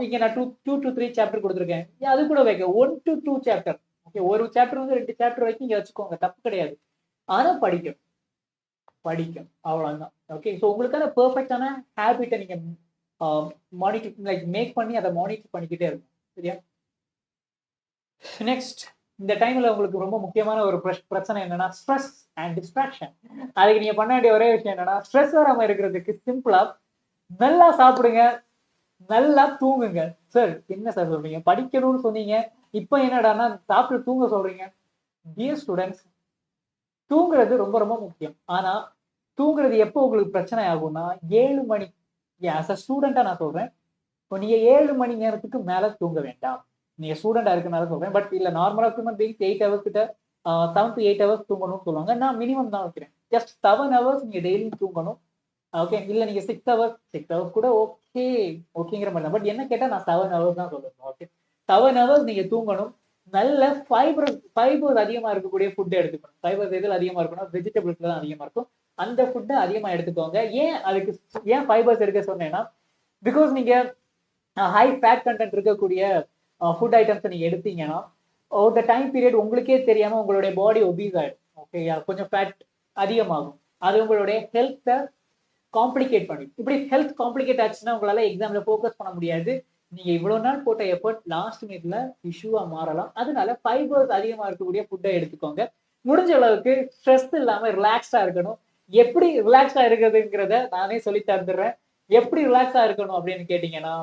S1: இங்க நான் 2 to 3 சாப்டர் கொடுத்துருக்கேன், அது கூட வைங்க. 1 to 2 சாப்டர். ஓகே, ஒரு சாப்டர் வந்து 2 சாப்டர் வரைக்கும் இங்க வச்சுக்கோங்க, தப்பு கிடையாது. ஆனா படிக்கும் படிக்கும், அவ்வளவுதான். ஓகே, ஸோ உங்களுக்கான பெர்ஃபெக்டான ஹேபிட்டை நீங்க மானிட்டர் லைக் மேக் பண்ணி அதை மானிட்டர் பண்ணிக்கிட்டே இருக்கும். சரியா? நெக்ஸ்ட், இந்த டைம்ல உங்களுக்கு ரொம்ப முக்கியமான ஒரு பிரச்சனை என்னன்னா ஸ்ட்ரெஸ் அண்ட் டிஸ்ட்ராக்ஷன். அதுக்கு நீங்க பண்ண வேண்டிய ஒரே விஷயம் என்னன்னா, ஸ்ட்ரெஸ் வராம இருக்கிறதுக்கு சிம்பிளா நல்லா சாப்பிடுங்க, நல்லா தூங்குங்க. சார் என்ன சார் சொல்றீங்க, படிக்கணும்னு சொன்னீங்க, இப்போ என்னடான்னா சாப்பிட்டு தூங்க சொல்றீங்க? டியர் ஸ்டூடெண்ட்ஸ், தூங்குறது ரொம்ப ரொம்ப முக்கியம். ஆனா தூங்குறது எப்போ உங்களுக்கு பிரச்சனை ஆகும்னா 7 மணி. ஆஸ் அ ஸ்டூடெண்டா நான் சொல்றேன், இப்போ நீங்க 7 மணி நேரத்துக்கு மேல தூங்க வேண்டாம். நீங்க ஸ்டூடெண்டா இருக்கனால சொல்றேன். பட் இல்ல நார்மலா ஹியூமன் பீயிங்ஸ் 8 ஹவர்ஸ் கிட்ட 7 to 8 ஹவர்ஸ் தூங்கணும்னு சொல்லுவாங்க. நான் மினிமம் தான் வைக்கிறேன். ஜஸ்ட் 7 ஹவர்ஸ் நீங்க டெய்லியும் தூங்கணும். ஓகே, இல்ல நீங்க 6 ஹவர்ஸ் கூட ஓகே, ஓகேங்கிற மாதிரி தான். பட் என்ன கேட்டா நான் 7 ஹவர்ஸ் தான் சொல்லுவேன். ஓகே, 7 ஹவர்ஸ் நீங்க தூங்கணும். நல்ல ஃபைபர்ஸ் அதிகமா இருக்கக்கூடிய ஃபுட் எடுத்துக்கணும். ஃபைபர்ஸ் எதில் அதிகமா இருக்குன்னா வெஜிடபிள்ஸ்ல தான் அதிகமா இருக்கும். அந்த ஃபுட்டை அதிகமா எடுத்துக்கோங்க. ஏன் ஃபைபர்ஸ் எடுக்க சொன்னேன்னா, பிகாஸ் நீங்க ஹை ஃபேட் கண்டென்ட் இருக்கக்கூடிய ஃபுட் ஐட்டம்ஸ் நீங்க எடுத்தீங்கன்னா ஒரு டைம் பீரியட் உங்களுக்கே தெரியாம உங்களுடைய பாடி ஒபீஸ் ஆயிடும். ஓகே, கொஞ்சம் ஃபேட் அதிகமாகும். அது உங்களுடைய ஹெல்த்தை காம்ப்ளிகேட் பண்ணி, இப்படி ஹெல்த் காம்ப்ளிகேட் ஆச்சுன்னா உங்களால எக்ஸாம்ல ஃபோக்கஸ் பண்ண முடியாது. நீங்க இவ்வளவு நாள் போட்ட எஃபர்ட் லாஸ்ட் மினிட்ல இஷ்யூவா மாறலாம். அதனால ஃபைபர்ஸ் அதிகமா இருக்கக்கூடிய ஃபுட்டை எடுத்துக்கோங்க. முடிஞ்ச அளவுக்கு ஸ்ட்ரெஸ் இல்லாம ரிலாக்ஸ்டா இருக்கணும். எப்படி ரிலாக்ஸ்டா இருக்கிறதுங்கிறத நானே சொல்லி தந்துடுறேன். எப்படி ரிலாக்ஸா இருக்கணும் அப்படின்னு கேட்டீங்கன்னா,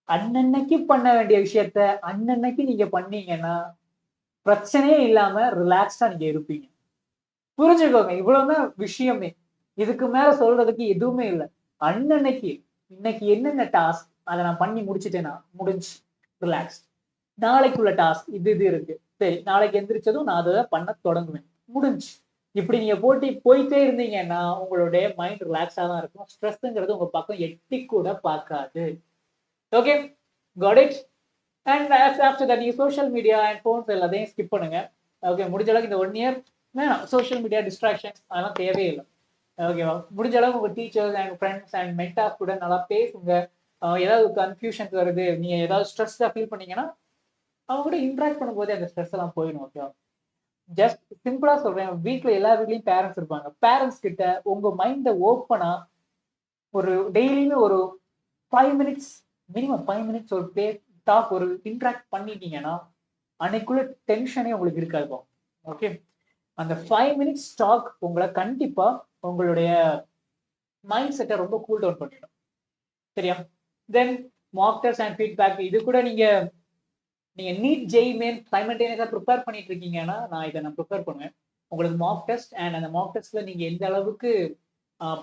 S1: அன்னன்னைக்கு பண்ண வேண்டிய விஷயத்த அன்னன்னைக்கு நீங்க பண்ணீங்கன்னா பிரச்சனையே இல்லாம ரிலாக்ஸ்டா நீங்க இருப்பீங்க. புரிஞ்சுக்கோங்க, இவ்வளவுதான் விஷயமே. இதுக்கு மேல சொல்றதுக்கு எதுவுமே இல்லை. அன்னன்னைக்கு இன்னைக்கு என்னென்ன டாஸ்க் அதை நான் பண்ணி முடிச்சுட்டேன்னா முடிஞ்சு, ரிலாக்ஸ். நாளைக்குள்ள டாஸ்க் இது இருக்கு, சரி நாளைக்கு எந்திரிச்சதும் நான் அதை பண்ண தொடங்குவேன், முடிஞ்சு. இப்படி நீங்க போயிட்டே இருந்தீங்கன்னா உங்களுடைய மைண்ட் ரிலாக்ஸா தான் இருக்கும். ஸ்ட்ரெஸ்ங்கிறது உங்க பக்கம் எட்டி கூட பார்க்காது. Okay, got it. And after that நீங்க சோஷியல் மீடியா அண்ட் ஃபோன்ஸ் எல்லாத்தையும் ஸ்கிப் பண்ணுங்க. ஓகே, முடிஞ்ச அளவுக்கு இந்த 1 இயர் வேணாம் சோஷியல் மீடியா டிஸ்ட்ராக்ஷன்ஸ் அதெல்லாம் தேவையில்லை. ஓகேவா, முடிஞ்ச அளவுக்கு உங்க teachers and friends and mentors கூட நல்லா பேசுங்க. ஏதாவது கன்ஃபியூஷன்ஸ் வருது, நீங்க ஏதாவது ஸ்ட்ரெஸ்ஸா ஃபீல் பண்ணீங்கன்னா அவங்க கூட இன்ட்ராக்ட் பண்ணும்போது அந்த ஸ்ட்ரெஸ் எல்லாம் போயிடும். ஓகேவா, ஜஸ்ட் சிம்பிளா சொல்றேன், வீட்ல எல்லா வீட்லயும் பேரண்ட்ஸ் இருப்பாங்க. பேரண்ட்ஸ் கிட்ட உங்க மைண்டை ஓப்பனா ஒரு டெய்லியுமே ஒரு 5 மினிட்ஸ், மினிமம் 5 மினிட்ஸ் ஒரு டாக், ஒரு இன்ட்ராக்ட் பண்ணிட்டீங்கன்னா அன்னைக்குள்ள டென்ஷனே உங்களுக்கு இருக்காது. ஓகே, அந்த 5 மினிட்ஸ் டாக் உங்களை கண்டிப்பா உங்களுடைய மைண்ட் செட்டை ரொம்ப கூல் டவுன் பண்ணிடும். சரியா? தென் மாக் டெஸ்ட் அண்ட் ஃபீட்பேக், இது கூட நீங்க நீட் ஜெய் மெயின் சைமல்டேனியஸா ப்ரிப்பேர் பண்ணிட்டு இருக்கீங்கன்னா நான் ப்ரிப்பேர் பண்ணுவேன். உங்களுக்கு மாக் டெஸ்ட் அண்ட் அந்த மாக் டெஸ்ட்ல நீங்க எந்த அளவுக்கு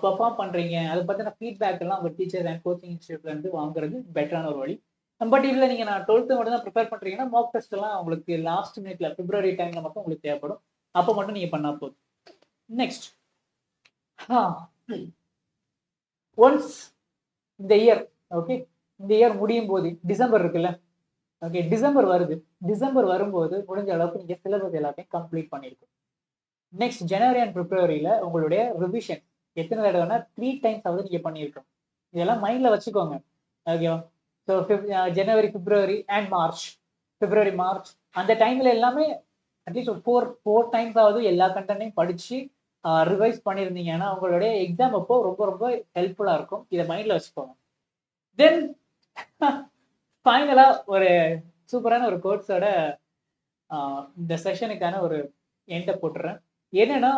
S1: பெர்ஃபார்ம் பண்றீங்க அதை பத்தின ஃபீட்பேக் எல்லாம் உங்க டீச்சர்ஸ் அண்ட் கோச்சிங் இன்ஸ்டியூட்ல இருந்து வாங்குறது பெட்டரான ஒரு வழி. பட் இதுல நீங்க நான் 12th மட்டும் தான் ப்ரிப்பேர் பண்றீங்கன்னா மாக் டெஸ்ட் எல்லாம் உங்களுக்கு லாஸ்ட் மினிட்ல பிப்ரவரி டைம்ல மட்டும் உங்களுக்கு தேவைப்படும். அப்போ மட்டும் நீங்க பண்ணா போதும். நெக்ஸ்ட், ஒன்ஸ் இந்த இயர், ஓகே, இந்த இயர் முடியும் போது டிசம்பர் இருக்குல்ல, ஓகே, டிசம்பர் வருது. டிசம்பர் வரும்போது முடிஞ்ச அளவுக்கு நீங்க சிலபஸ் எல்லாத்தையும் கம்ப்ளீட் பண்ணிருக்கோம். நெக்ஸ்ட் ஜனவரி அண்ட் பிப்ரவரியில உங்களுடைய ரிவிஷன் எத்தனை தடவைனா 3 டைம்ஸ் ஆகுது நீங்க பண்ணியிருக்கோம். இதெல்லாம் மைண்ட்ல வச்சுக்கோங்க. ஓகேவா, so January, February and March, February March அந்த டைம்ல எல்லாமே அட்லீஸ்ட் ஒரு ஃபோர் டைம்ஸ் ஆகுது எல்லா கண்டென்ட்டையும் படிச்சு ரிவைஸ் பண்ணியிருந்தீங்கன்னா உங்களுடைய எக்ஸாம் அப்போ ரொம்ப ரொம்ப ஹெல்ப்ஃபுல்லா இருக்கும். இதை மைண்ட்ல வச்சுக்கோங்க. தென் ஃபைனலா ஒரு சூப்பரான ஒரு கோட்ஸோட இந்த செஷனுக்கான ஒரு எண்டை போட்டுறேன். என்னன்னா,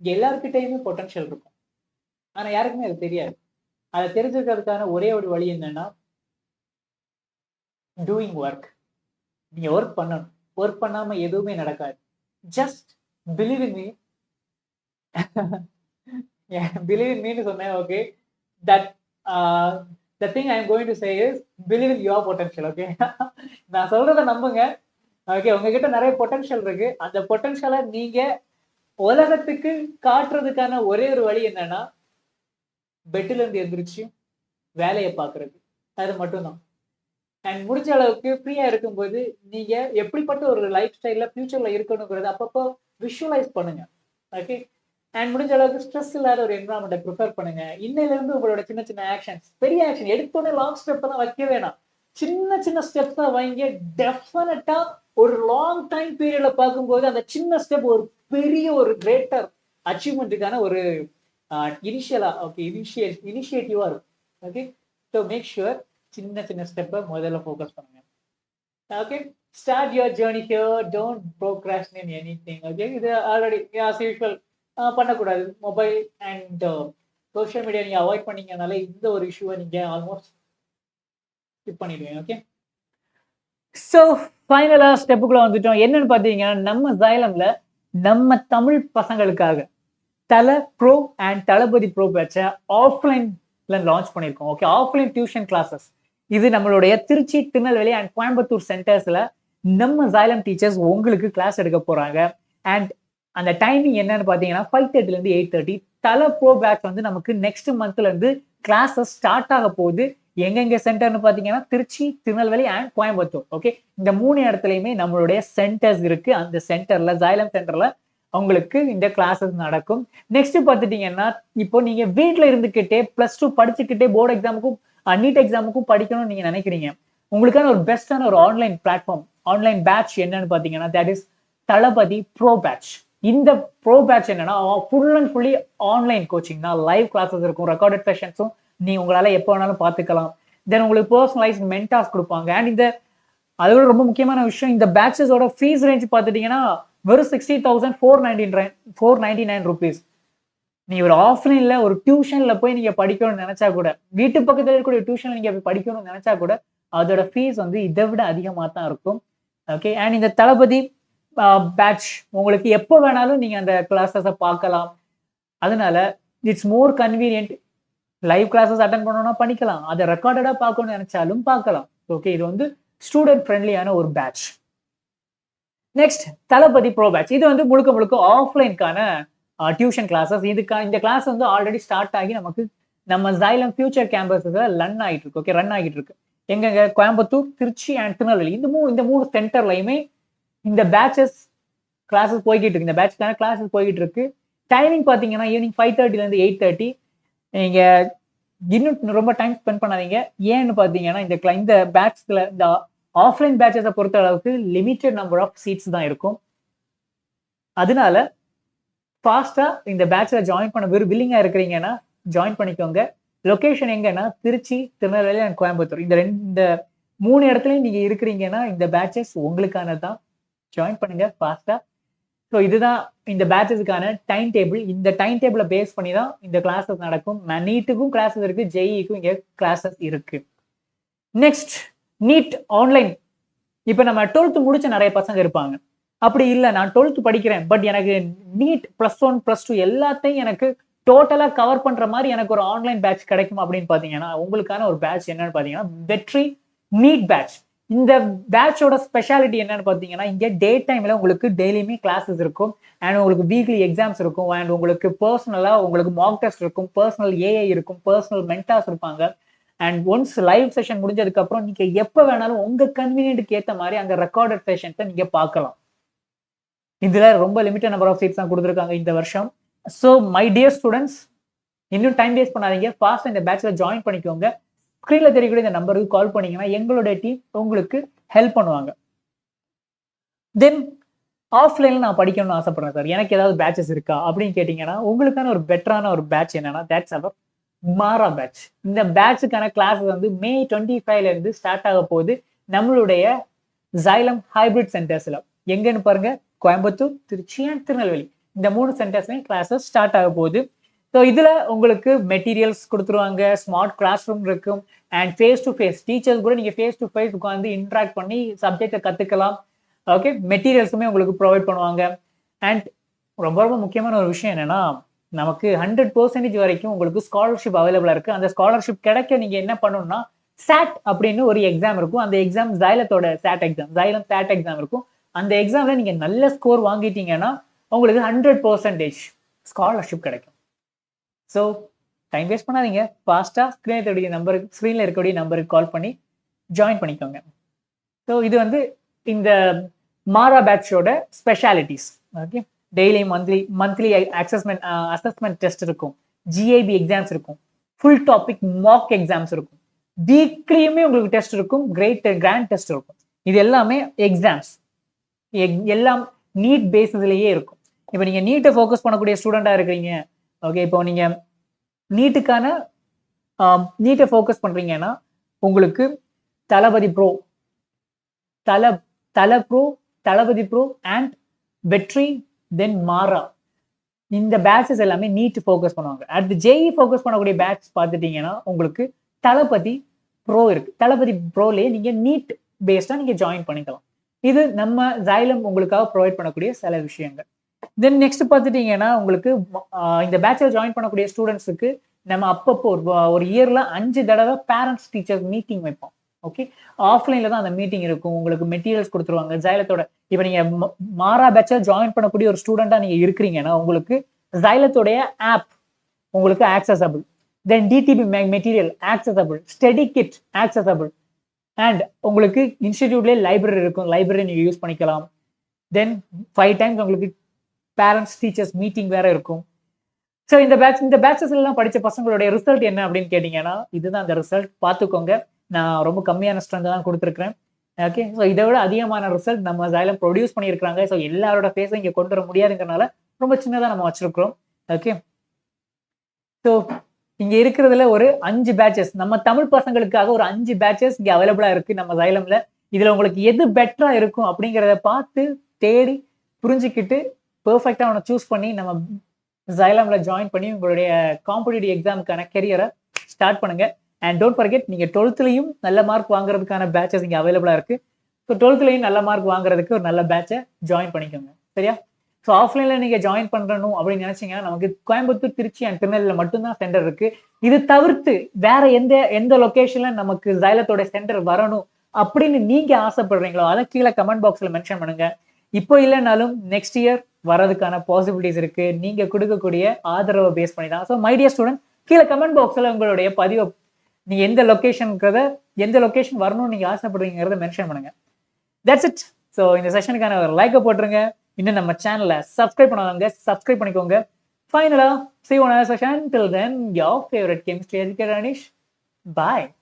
S1: எல்லாருக்கிட்டையுமே பொட்டன்ஷியல் இருக்கும், ஆனா யாருக்குமே அது தெரியாது. அதை தெரிஞ்சுக்கிறதுக்கான ஒரே ஒரு வழி என்னன்னா, டூயிங் ஒர்க். நீங்க ஒர்க் பண்ணணும். ஒர்க் பண்ணாம எதுவுமே நடக்காது. Just believe in me. Believe in மீன்னு சொன்னேன். Okay, that the thing I am going to say is believe in your potential. Okay, நான் சொல்றத நம்புங்க. ஓகே, உங்ககிட்ட நிறைய பொட்டன்ஷியல் இருக்கு. அந்த பொட்டன்ஷியலை நீங்க உலகத்துக்கு காட்டுறதுக்கான ஒரே ஒரு வழி என்னன்னா, பெட்ல இருந்து எந்திரிச்சு வேலையை பாக்குறது. அது மட்டும்தான். அண்ட் முடிஞ்ச அளவுக்கு ஃப்ரீயா இருக்கும்போது நீங்க எப்படிப்பட்ட ஒரு லைஃப் ஸ்டைல்ல ஃபியூச்சர்ல இருக்கணுங்கிறது அப்பப்போ விஷுவலைஸ் பண்ணுங்க. ஓகே, அண்ட் முடிஞ்ச அளவுக்கு ஸ்ட்ரெஸ் இல்லாத ஒரு என்வரான்மெண்ட்டை ப்ரிஃபர் பண்ணுங்க. இன்னையில இருந்து உங்களோட சின்ன சின்ன ஆக்ஷன்ஸ், பெரிய ஆக்ஷன் எடுத்தோடனே லாங் ஸ்டெப் தான் வைக்க வேணாம். சின்ன சின்ன ஸ்டெப்ஸ் தான் வைங்க. டெஃபினட்டா ஒரு லாங் டைம் பீரியட்ல பார்க்கும்போது அந்த சின்ன ஸ்டெப் ஒரு பெரிய ஒரு கிரேட்டர் அச்சீவ்மெண்ட்டுக்கான ஒரு இனிஷியலா, ஓகே, இனிஷியேட்டிவா இருக்கும். ஓகே, ஸோ மேக் ஷுவர் சின்ன சின்ன ஸ்டெப்பை முதல்ல ஃபோக்கஸ் பண்ணுங்க. Okay, start your journey here, don't procrastinate anything. Okay, இது ஆல்ரெடி ஆஸ் யூஷுவல் பண்ணக்கூடாது. மொபைல் அண்ட் சோஷியல் மீடியா நீங்க அவாய்ட் பண்ணீங்கனால இந்த ஒரு இஷ்யூவை நீங்க ஆல்மோஸ்ட் ஸ்கிப் பண்ணிடுவீங்க. ஓகே, ஸோ ஃபைனலா ஸ்டெப்புக்குள்ள வந்துட்டோம். என்னன்னு பார்த்தீங்கன்னா, நம்ம சைலம்ல நம்ம தமிழ் பசங்களுக்காக Thala bro and Thalapathy bro பேட்சை ஆஃப்லைன்ல லான்ச் பண்ணியிருக்கோம். Okay, offline tuition classes. இது நம்மளுடைய திருச்சி, திருநெல்வேலி அண்ட் கோயம்புத்தூர் சென்டர்ஸ்ல நம்ம ஜைலம் டீச்சர்ஸ் உங்களுக்கு கிளாஸ் எடுக்க போறாங்க. அண்ட் அந்த டைமிங் என்னன்னு பாத்தீங்கன்னா 5:30 to 8:30. தல ப்ரோ பேட்ச் வந்து நமக்கு நெக்ஸ்ட் மந்த்ல இருந்து கிளாஸஸ் ஸ்டார்ட் ஆக போகுது. எங்கெங்க சென்டர்னு பாத்தீங்கன்னா திருச்சி, திருநெல்வேலி அண்ட் கோயம்புத்தூர். ஓகே, இந்த 3 இடத்துலயுமே நம்மளுடைய சென்டர்ஸ் இருக்கு. அந்த சென்டர்ல ஜைலம் சென்டர்ல உங்களுக்கு இந்த கிளாஸஸ் நடக்கும். நெக்ஸ்ட் பாத்துட்டீங்கன்னா, இப்போ நீங்க வீட்ல இருந்துகிட்டே +2 படிச்சுக்கிட்டே போர்டு எக்ஸாமுக்கும் நீட் எக்ஸாமுக்கும் படிக்கணும்னு நீங்க நினைக்கிறீங்க. உங்களுக்கான ஒரு பெஸ்டான ஒரு ஆன்லைன் பிளாட்ஃபார்ம், ஆன்லைன் பேட்ச் என்னன்னு பாத்தீங்கன்னா that is Thalapathy bro batch. இந்த ப்ரோ பேட்ச் என்னன்னா full and fully online coaching தான். லைவ் கிளாஸஸ் இருக்கும், ரெக்கார்டட் செஷன்ஸும் நீங்க உங்களால எப்போ வேணாலும் பாத்துக்கலாம். தென் உங்களுக்கு பர்சனலைஸ் மென்டாஸ் கொடுப்பாங்க. அண்ட் இந்த அதோட ரொம்ப முக்கியமான விஷயம், இந்த பேட்சஸோட ஃபீஸ் ரேஞ்ச் பாத்துட்டீங்கன்னா வெறும் 60,499 rupees. நீ ஒரு ஆஃப்லைன்ல ஒரு டியூஷன்ல போய் நீங்க படிக்கணும்னு நினைச்சா கூட, வீட்டு பக்கத்துல இருக்கக்கூடிய டியூஷன்ல நீங்க போய் படிக்கணும்னு நினைச்சா கூட அதோட ஃபீஸ் வந்து இதை விட அதிகமா தான் இருக்கும். ஓகே, அண்ட் இந்த தளபதி பேட்ச் உங்களுக்கு எப்போ வேணாலும் நீங்க அந்த கிளாஸஸை பார்க்கலாம். அதனால it's more convenient. Live classes attend பண்ணணும்னா பண்ணிக்கலாம், அதை ரெக்கார்டடா பார்க்கணும்னு நினைச்சாலும் பார்க்கலாம். ஓகே, இது வந்து ஸ்டூடெண்ட் ஃப்ரெண்ட்லியான ஒரு பேட்ச். நெக்ஸ்ட் தளபதி ப்ரோ பேட்ச். இது வந்து முழுக்க முழுக்க ஆஃப்லைனுக்கான டியூஷன் கிளாஸஸ். இந்த கிளாஸ் வந்து ஆல்ரெடி ஸ்டார்ட் ஆகி நமக்கு நம்ம ஜைலம் ஃபியூச்சர் கேம்பஸஸ்ல ரன் ஆகிட்டு இருக்கு. ஓகே, ரன் ஆகிட்டு இருக்கு. எங்கெங்க? கோயம்புத்தூர், திருச்சி அண்ட் திருநெல்வேலி. இந்த மூணு சென்டர்லையுமே இந்த பேட்சஸ் கிளாஸஸ் போய்கிட்டு இருக்கு. இந்த பேட்ச்க்கான கிளாஸஸ் போய்கிட்டு இருக்கு. டைமிங் பாத்தீங்கன்னா ஈவினிங் 5:30 to 8:30. நீங்க இன்னும் ரொம்ப டைம் ஸ்பெண்ட் பண்ணாதீங்க. ஏன்னு பாத்தீங்கன்னா இந்த பேட்ச்ல இந்த ஆஃப்லைன் பேட்சஸை பொறுத்த அளவுக்கு லிமிட்டட் நம்பர் ஆஃப் சீட்ஸ் தான் இருக்கும். அதனால ஃபாஸ்டா இந்த பேட்ச்ல ஜாயின் பண்ண வில்லிங்கா இருக்கிறீங்கன்னா ஜாயின் பண்ணிக்கோங்க. லொகேஷன் எங்கன்னா திருச்சி, திருநெல்வேலி அண்ட் கோயம்புத்தூர். இந்த 3 இடத்துலயும் நீங்க இருக்கிறீங்கன்னா இந்த பேட்சஸ் உங்களுக்கானதான். ஜாயின் பண்ணுங்க ஃபாஸ்டா. ஸோ இதுதான் இந்த பேட்சஸ்க்கான டைம் டேபிள். இந்த டைம் டேபிளை பேஸ் பண்ணி தான் இந்த கிளாஸஸ் நடக்கும். நீட்டுக்கும் கிளாஸஸ் இருக்கு, ஜேஇக்கும் இங்க கிளாஸஸ் இருக்கு. Next NEET online. இப்ப நம்ம 12th முடிச்ச நிறைய பசங்க இருப்பாங்க. அப்படி இல்லை, நான் 12th படிக்கிறேன், பட் எனக்கு நீட் +1 +2 எல்லாத்தையும் எனக்கு டோட்டலா கவர் பண்ற மாதிரி எனக்கு ஒரு ஆன்லைன் பேட்ச் கிடைக்கும் அப்படின்னு பாத்தீங்கன்னா உங்களுக்கான ஒரு பேட்ச் என்னன்னு பாத்தீங்கன்னா வெற்றி நீட் பேட்ச். இந்த பேட்சோட ஸ்பெஷாலிட்டி என்னன்னு பாத்தீங்கன்னா இங்க டே டைம்ல உங்களுக்கு டெய்லியுமே கிளாஸஸ் இருக்கும். அண்ட் உங்களுக்கு வீக்லி எக்ஸாம்ஸ் இருக்கும். அண்ட் உங்களுக்கு பர்சனலா உங்களுக்கு மார்க் டெஸ்ட் இருக்கும், பர்சனல் ஏஐ இருக்கும், பர்சனல் மென்டாஸ் இருப்பாங்க. அண்ட் ஒன்ஸ் லைவ் செஷன் முடிஞ்சதுக்கு அப்புறம் நீங்க எப்ப வேணாலும் உங்க கன்வீனியன்ட்க்கு ஏத்த மாதிரி அந்த ரெக்கார்டட் செஷன்ஸை நீங்க பார்க்கலாம். இதுல ரொம்ப லிமிட்டட் நம்பர் ஆஃப் சீட்ஸ் தான் கொடுத்துருக்காங்க இந்த வருஷம். ஸோ மை டியர் ஸ்டூடெண்ட்ஸ், இன்னும் டைம் வேஸ்ட் பண்ணாதீங்க, ஃபாஸ்ட் இந்த பேட்ச்ல ஜாயின் பண்ணிக்கோங்க. ஸ்கிரீன்ல தெரியக்கூடிய இந்த நம்பருக்கு கால் பண்ணீங்கன்னா எங்களுடைய டீம் உங்களுக்கு ஹெல்ப் பண்ணுவாங்க. தென் ஆஃப்லைன்ல நான் படிக்கணும்னு ஆசைப்படுறேன் சார், எனக்கு ஏதாவது பேட்சஸ் இருக்கா அப்படின்னு கேட்டீங்கன்னா உங்களுக்கான ஒரு பெட்டரான ஒரு பேட்ச் என்னன்னா தட்ஸ் அவர் மாரா பேட்ச். இந்த பேட்சுக்கான கிளாஸ் வந்து May 25 இருந்து ஸ்டார்ட் ஆக போகுது நம்மளுடைய ஜைலம் ஹைபிரிட் சென்டர்ஸ்ல. எங்கன்னு பாருங்க, கோயம்புத்தூர், திருச்சி அண்ட் திருநெல்வேலி. இந்த 3 சென்டர்ஸ்லயும் கிளாஸஸ் ஸ்டார்ட் ஆக போகுது. ஸோ இதுல உங்களுக்கு மெட்டீரியல்ஸ் கொடுத்துருவாங்க, ஸ்மார்ட் கிளாஸ் ரூம் இருக்கும், and face to face teachers கூட நீங்க ஃபேஸ் டு ஃபேஸ் உட்காந்து இன்ட்ராக்ட் பண்ணி சப்ஜெக்டை கத்துக்கலாம். ஓகே, மெட்டீரியல்ஸுமே உங்களுக்கு ப்ரொவைட் பண்ணுவாங்க. அண்ட் ரொம்ப ரொம்ப முக்கியமான ஒரு விஷயம் என்னன்னா நமக்கு 100% வரைக்கும் உங்களுக்கு ஸ்காலர்ஷிப் அவைலபிளா இருக்கு. அந்த ஸ்காலர்ஷிப் கிடைக்க நீங்க என்ன பண்ணணும்னா சாட் அப்படின்னு ஒரு எக்ஸாம் இருக்கும். அந்த எக்ஸாம் ஜைலத்தோட SAT exam, Xylem SAT exam இருக்கும். அந்த எக்ஸாம்ல நீங்க நல்ல ஸ்கோர் வாங்கிட்டீங்கன்னா உங்களுக்கு 100% ஸ்காலர்ஷிப் கிடைக்கும். ஸோ டைம் வேஸ்ட் பண்ணாதீங்க, ஃபாஸ்டா ஸ்க்ரீன்ல இருக்கக்கூடிய நம்பருக்கு கால் பண்ணி ஜாயின் பண்ணிக்கோங்க. ஸோ இது வந்து இந்த மாரா பேட்சோட specialities. Okay, daily monthly assessment test இருக்கும், ஜிஐபி எக்ஸாம்ஸ் இருக்கும், ஃபுல் டாபிக் மாக் எக்ஸாம்ஸ் இருக்கும், வீக்லியுமே உங்களுக்கு டெஸ்ட் இருக்கும், கிராண்ட் டெஸ்ட் இருக்கும். இது எல்லாமே எக்ஸாம்ஸ் எல்லாம் நீட் பேசிஸ்லயே இருக்கும். இப்போ நீங்க நீட்டை ஃபோக்கஸ் பண்ணக்கூடிய ஸ்டூடெண்டா இருக்கிறீங்க, ஓகே, இப்போ நீங்க நீட்டை ஃபோக்கஸ் பண்றீங்கன்னா உங்களுக்கு தளபதி ப்ரோ, தளபதி ப்ரோ அண்ட் வெற்றி, தென் மாரா, இந்த பேட்சஸ் எல்லாமே நீட் ஃபோக்கஸ் பண்ணுவாங்க. அடுத்து ஜேஇ ஃபோக்கஸ் பண்ணக்கூடிய பேட்ச் பார்த்துட்டீங்கன்னா உங்களுக்கு தளபதி ப்ரோ இருக்கு. தளபதி ப்ரோலயே நீங்க நீட் பேஸ்டா நீங்க ஜாயின் பண்ணிக்கலாம். இது நம்ம ஜைலம் உங்களுக்காக ப்ரொவைட் பண்ணக்கூடிய சில விஷயங்கள். தென் நெக்ஸ்ட் பார்த்துட்டீங்கன்னா உங்களுக்கு இந்த பேட்சில் ஜாயின் பண்ணக்கூடிய ஸ்டூடெண்ட்ஸுக்கு நம்ம அப்பப்போ ஒரு இயர்ல 5 தடவை பேரண்ட்ஸ் டீச்சர்ஸ் மீட்டிங் வைப்போம். ஓகே, ஆஃப்லைன்ல தான் அந்த மீட்டிங் இருக்கும். உங்களுக்கு மெட்டீரியல்ஸ் கொடுத்துருவாங்க ஜைலத்தோட. இப்போ நீங்க மாறா பேட்சில் ஜாயின் பண்ணக்கூடிய ஒரு ஸ்டூடெண்டா நீங்க இருக்கிறீங்கன்னா உங்களுக்கு ஜைலத்தோடைய ஆப் உங்களுக்கு accessible. Then DTP material accessible, study kit accessible, and உங்களுக்கு இன்ஸ்டிடியூட்லேயே லைப்ரரி இருக்கும். லைப்ரரி நீங்க யூஸ் பண்ணிக்கலாம். தென் 5 டைம்ஸ் உங்களுக்கு பேரண்ட்ஸ் டீச்சர்ஸ் மீட்டிங் வேற இருக்கும். ஸோ இந்த பேட்சஸ் எல்லாம் படிச்ச பசங்களுடைய ரிசல்ட் என்ன அப்படின்னு கேட்டீங்கன்னா இதுதான் அந்த ரிசல்ட். பார்த்துக்கோங்க, நான் ரொம்ப கம்மியான ஸ்ட்ரென்த் தான் கொடுத்துருக்கேன். ஓகே, ஸோ இதை விட அதிகமான ரிசல்ட் நம்ம ஜைலம் ப்ரொடியூஸ் பண்ணியிருக்காங்க. ஸோ எல்லாரோட ஃபேஸும் இங்கே கொண்டு வர முடியாதுங்கிறனால ரொம்ப சின்னதாக நம்ம வச்சிருக்கிறோம். ஓகே, ஸோ இங்க இருக்கிறதுல ஒரு 5 பேட்சஸ் நம்ம தமிழ் பசங்களுக்காக ஒரு 5 பேட்சஸ் இங்க அவைலபிளா இருக்கு நம்ம ஜைலம்ல. இதுல உங்களுக்கு எது பெட்டரா இருக்கும் அப்படிங்கிறத பார்த்து தேடி புரிஞ்சுக்கிட்டு பெர்ஃபெக்டா அவனை சூஸ் பண்ணி நம்ம ஜைலம்ல ஜாயின் பண்ணி உங்களுடைய காம்படிட்டிவ் எக்ஸாமுக்கான கெரியரை ஸ்டார்ட் பண்ணுங்க. அண்ட் டோன்ட் ஃபர்கெட், நீங்க 12th நல்ல மார்க் வாங்குறதுக்கான பேட்சஸ் இங்க அவைலபிளா இருக்கு. ஸோ 12th நல்ல மார்க் வாங்குறதுக்கு ஒரு நல்ல பேட்சை ஜாயின் பண்ணிக்கோங்க. சரியா? ஸோ ஆஃப்லைன்ல நீங்க ஜாயின் பண்ணணும் அப்படின்னு நினைச்சீங்கன்னா நமக்கு கோயம்புத்தூர், திருச்சி அண்ட் திருநெல்வேலியில் மட்டும்தான் சென்டர் இருக்கு. இது தவிர்த்து வேற எந்த லொகேஷன்ல நமக்கு ஜைலத்தோட சென்டர் வரணும் அப்படின்னு நீங்க ஆசைப்படுறீங்களோ அதை கீழே கமெண்ட் பாக்ஸ்ல மென்ஷன் பண்ணுங்க. இப்போ இல்லைனாலும் நெக்ஸ்ட் இயர் வரதுக்கான பாசிபிலிட்டிஸ் இருக்கு. நீங்க கொடுக்கக்கூடிய ஆதரவை பேஸ் பண்ணி தான். ஸோ மை டியர் ஸ்டூடெண்ட், கீழே கமெண்ட் பாக்ஸ்ல உங்களுடைய பதிவை நீங்க எந்த லொகேஷன் வரணும்னு நீங்க ஆசைப்படுறீங்கிறத மென்ஷன் பண்ணுங்க. That's it. ஸோ இந்த செஷனுக்கான ஒரு லைக்கை போட்டுருங்க. இன்னும் நம்ம சேனலை சப்ஸ்கிரைப் பண்ணாதவங்க சப்ஸ்கிரைப் பண்ணிக்கோங்க. ஃபைனலா see you on another session. Till then, your favorite chemistry educator Anish. Bye.